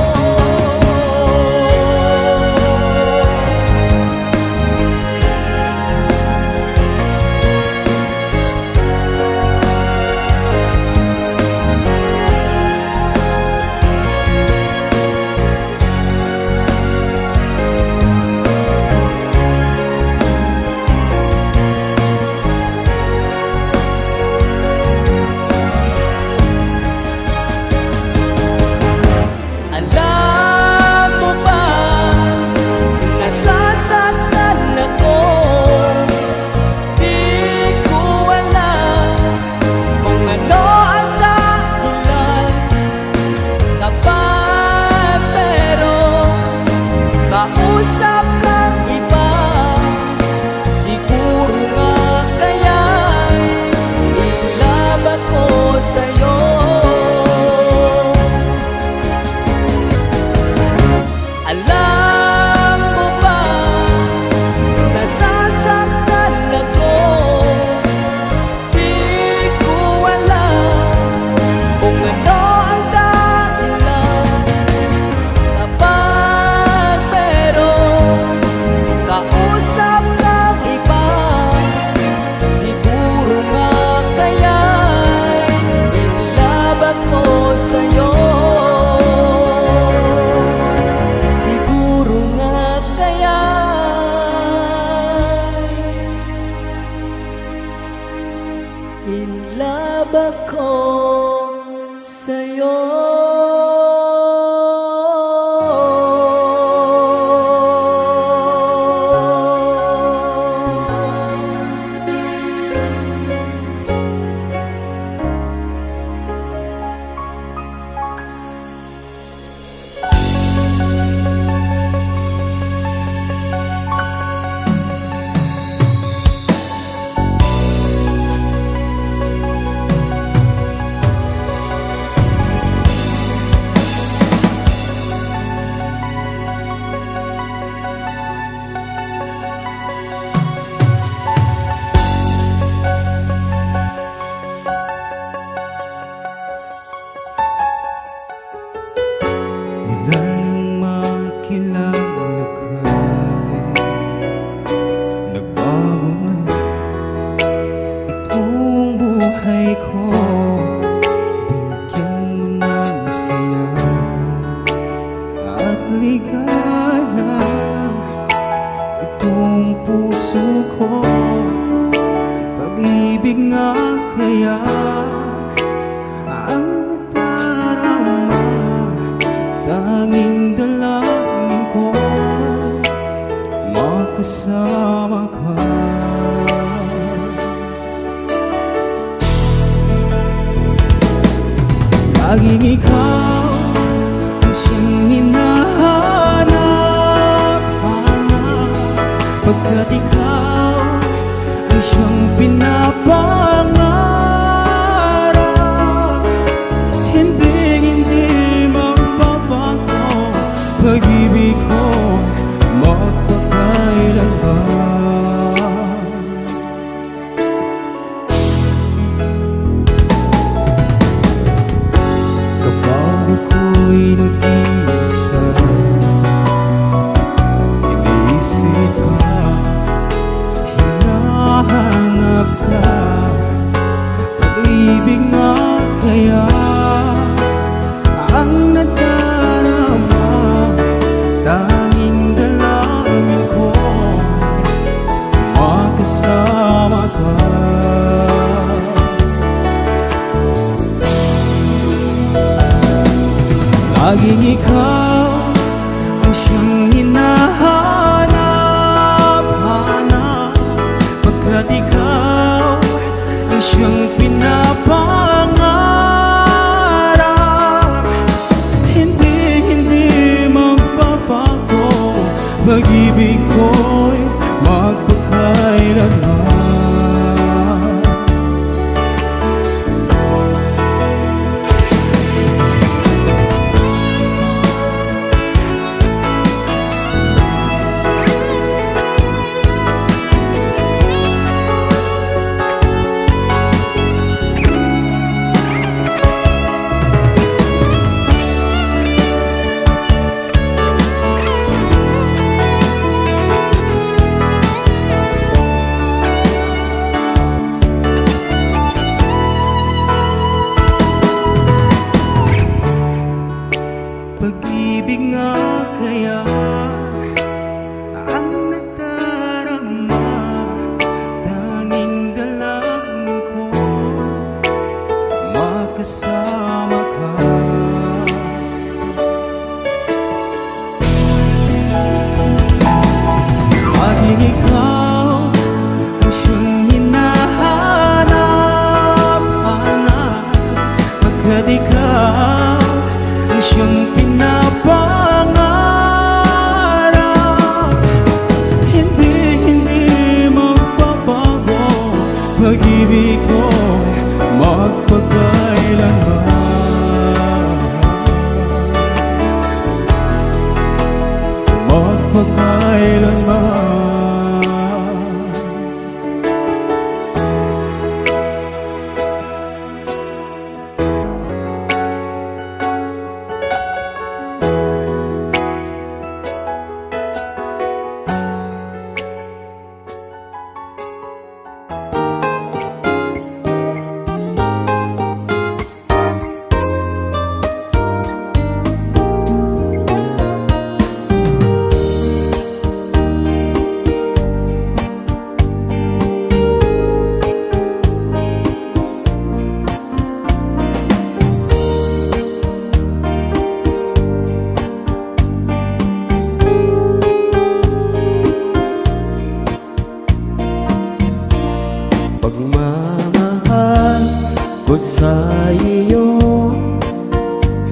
Alam mo ba, nasasaktan ako. Di ko alam kung ano ang dahilan. Kapag meron kausap ng iba, siguro nga kaya'y in love ako sa'yo. Alam mo ba, nasasaktan ako. Di ko alam kung ano ang dahilan. Kapag meron kausap ng iba, siguro nga kaya'y in love ako sa'yo. Siguro nga kaya'y in love ako sa'yo. Wala nang makilala ka, nagbago na itong buhay ko. Binigyan mo ng saya at ligaya itong puso ko. Pag-ibig nga kaya ang nadarama, tanging dalangin ko makasama ka. Laging ikaw ang siyang hinahanap-hanap, pagkat ikaw ang siyang pinapangarap. Hindi magbabago pag-ibig ko magpakailanman. Kapag ako'y nag-iisa, iniisip ka, hinahanap ka. Pag-ibig nga kaya ang nadarama, Laging ikaw ang siyang hinahanap-hanap, pagkat ikaw ang siyang pinapangarap. Hindi magbabago, pag-ibig ko'y magpakailanman. Pag-ibig nga kaya ang nadarama, tanging dalangin ko makasama ka. Laging ikaw ang siyang hinahanap-hanap, pagkat ikaw ang siyang pinapangarap. Hindi magbabago, pag-ibig ko magpakailanman. Magpakailanman. Pagmamahal ko sa iyo,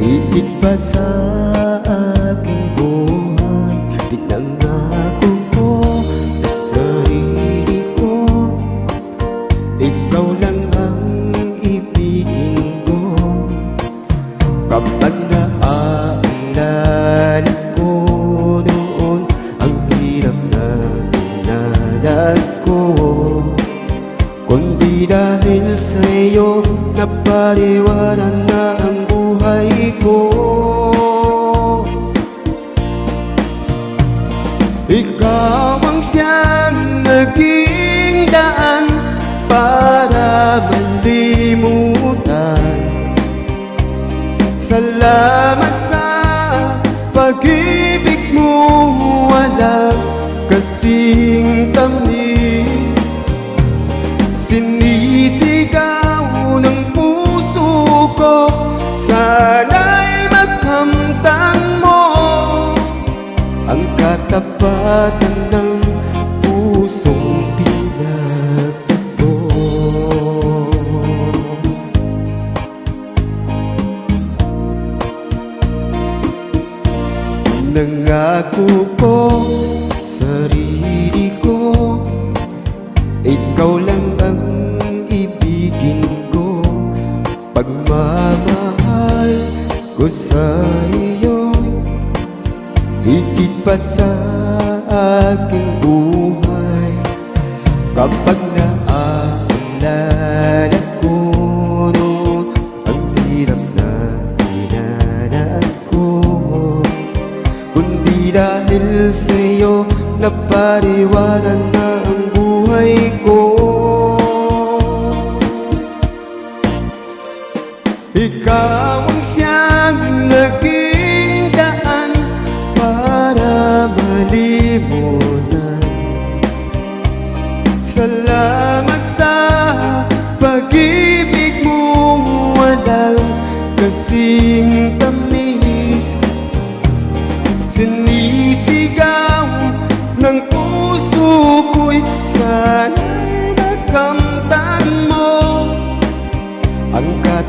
higit pa sa aking buhay. Pinangako ko sa sarili ko, ikaw lang ang ibigin ko. Kapag naaalala ko noon ang hirap na dinanas ko, kundi dahil sa'yo napariwanan na ang buhay ko. Ikaw ang siyang naging daan para malimutan. Salamat sa pag-ibig mo, walang kasing tamis. Sinisigaw ng puso ko, sana'y magkamtan mo ang katapatan ng pusong pinagtago. Nangako ko sa sarili ko, ikaw lang ang ibigin ko. Pagmamahal ko sa iyo, higit pa sa aking buhay. Kapag naaalala ko noon ang hirap na dinanas ko, kundi dahil sa'yo napariwanan na ang buhay ko. Ikaw ang siyang naging daan para malimutan. Salamat sa pag-ibig mo, walang kasing tamis.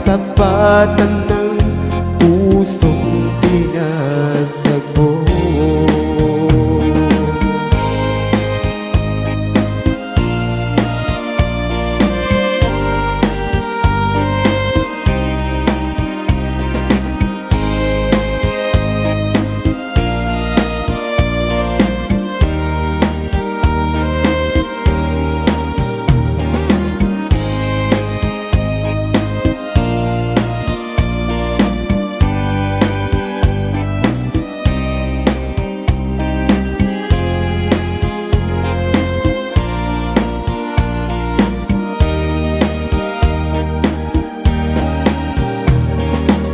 katapatan ng pusong tinatagpo.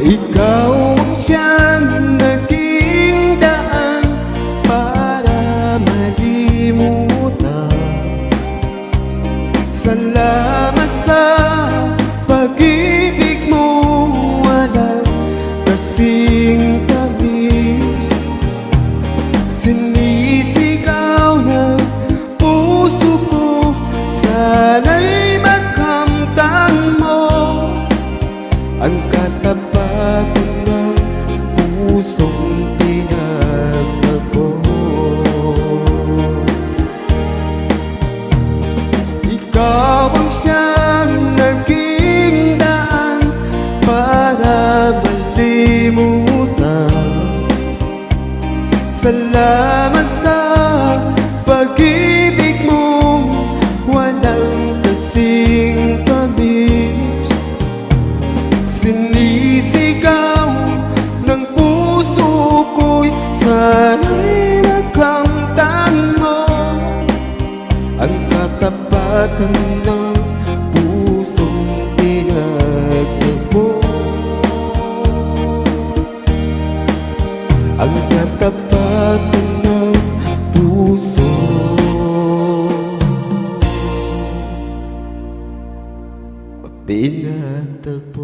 Ikaw ang siyang naging daan para malimutan. Salamat sa pag-ibig mo, walang kasing tamis. Sinisigaw ng puso ko, sana'y makamtan mo ang katapatan ng pusong tinatagpo. Ikaw ang siyang naging daan para malimutan. Salamat sa pag-ibig mo, walang kasing tamis. Sinisigaw ng puso ko'y sana'y makamtan mo ang katapatan ng pusong tinatagpo. Ang katapatan ng puso tinatagpo.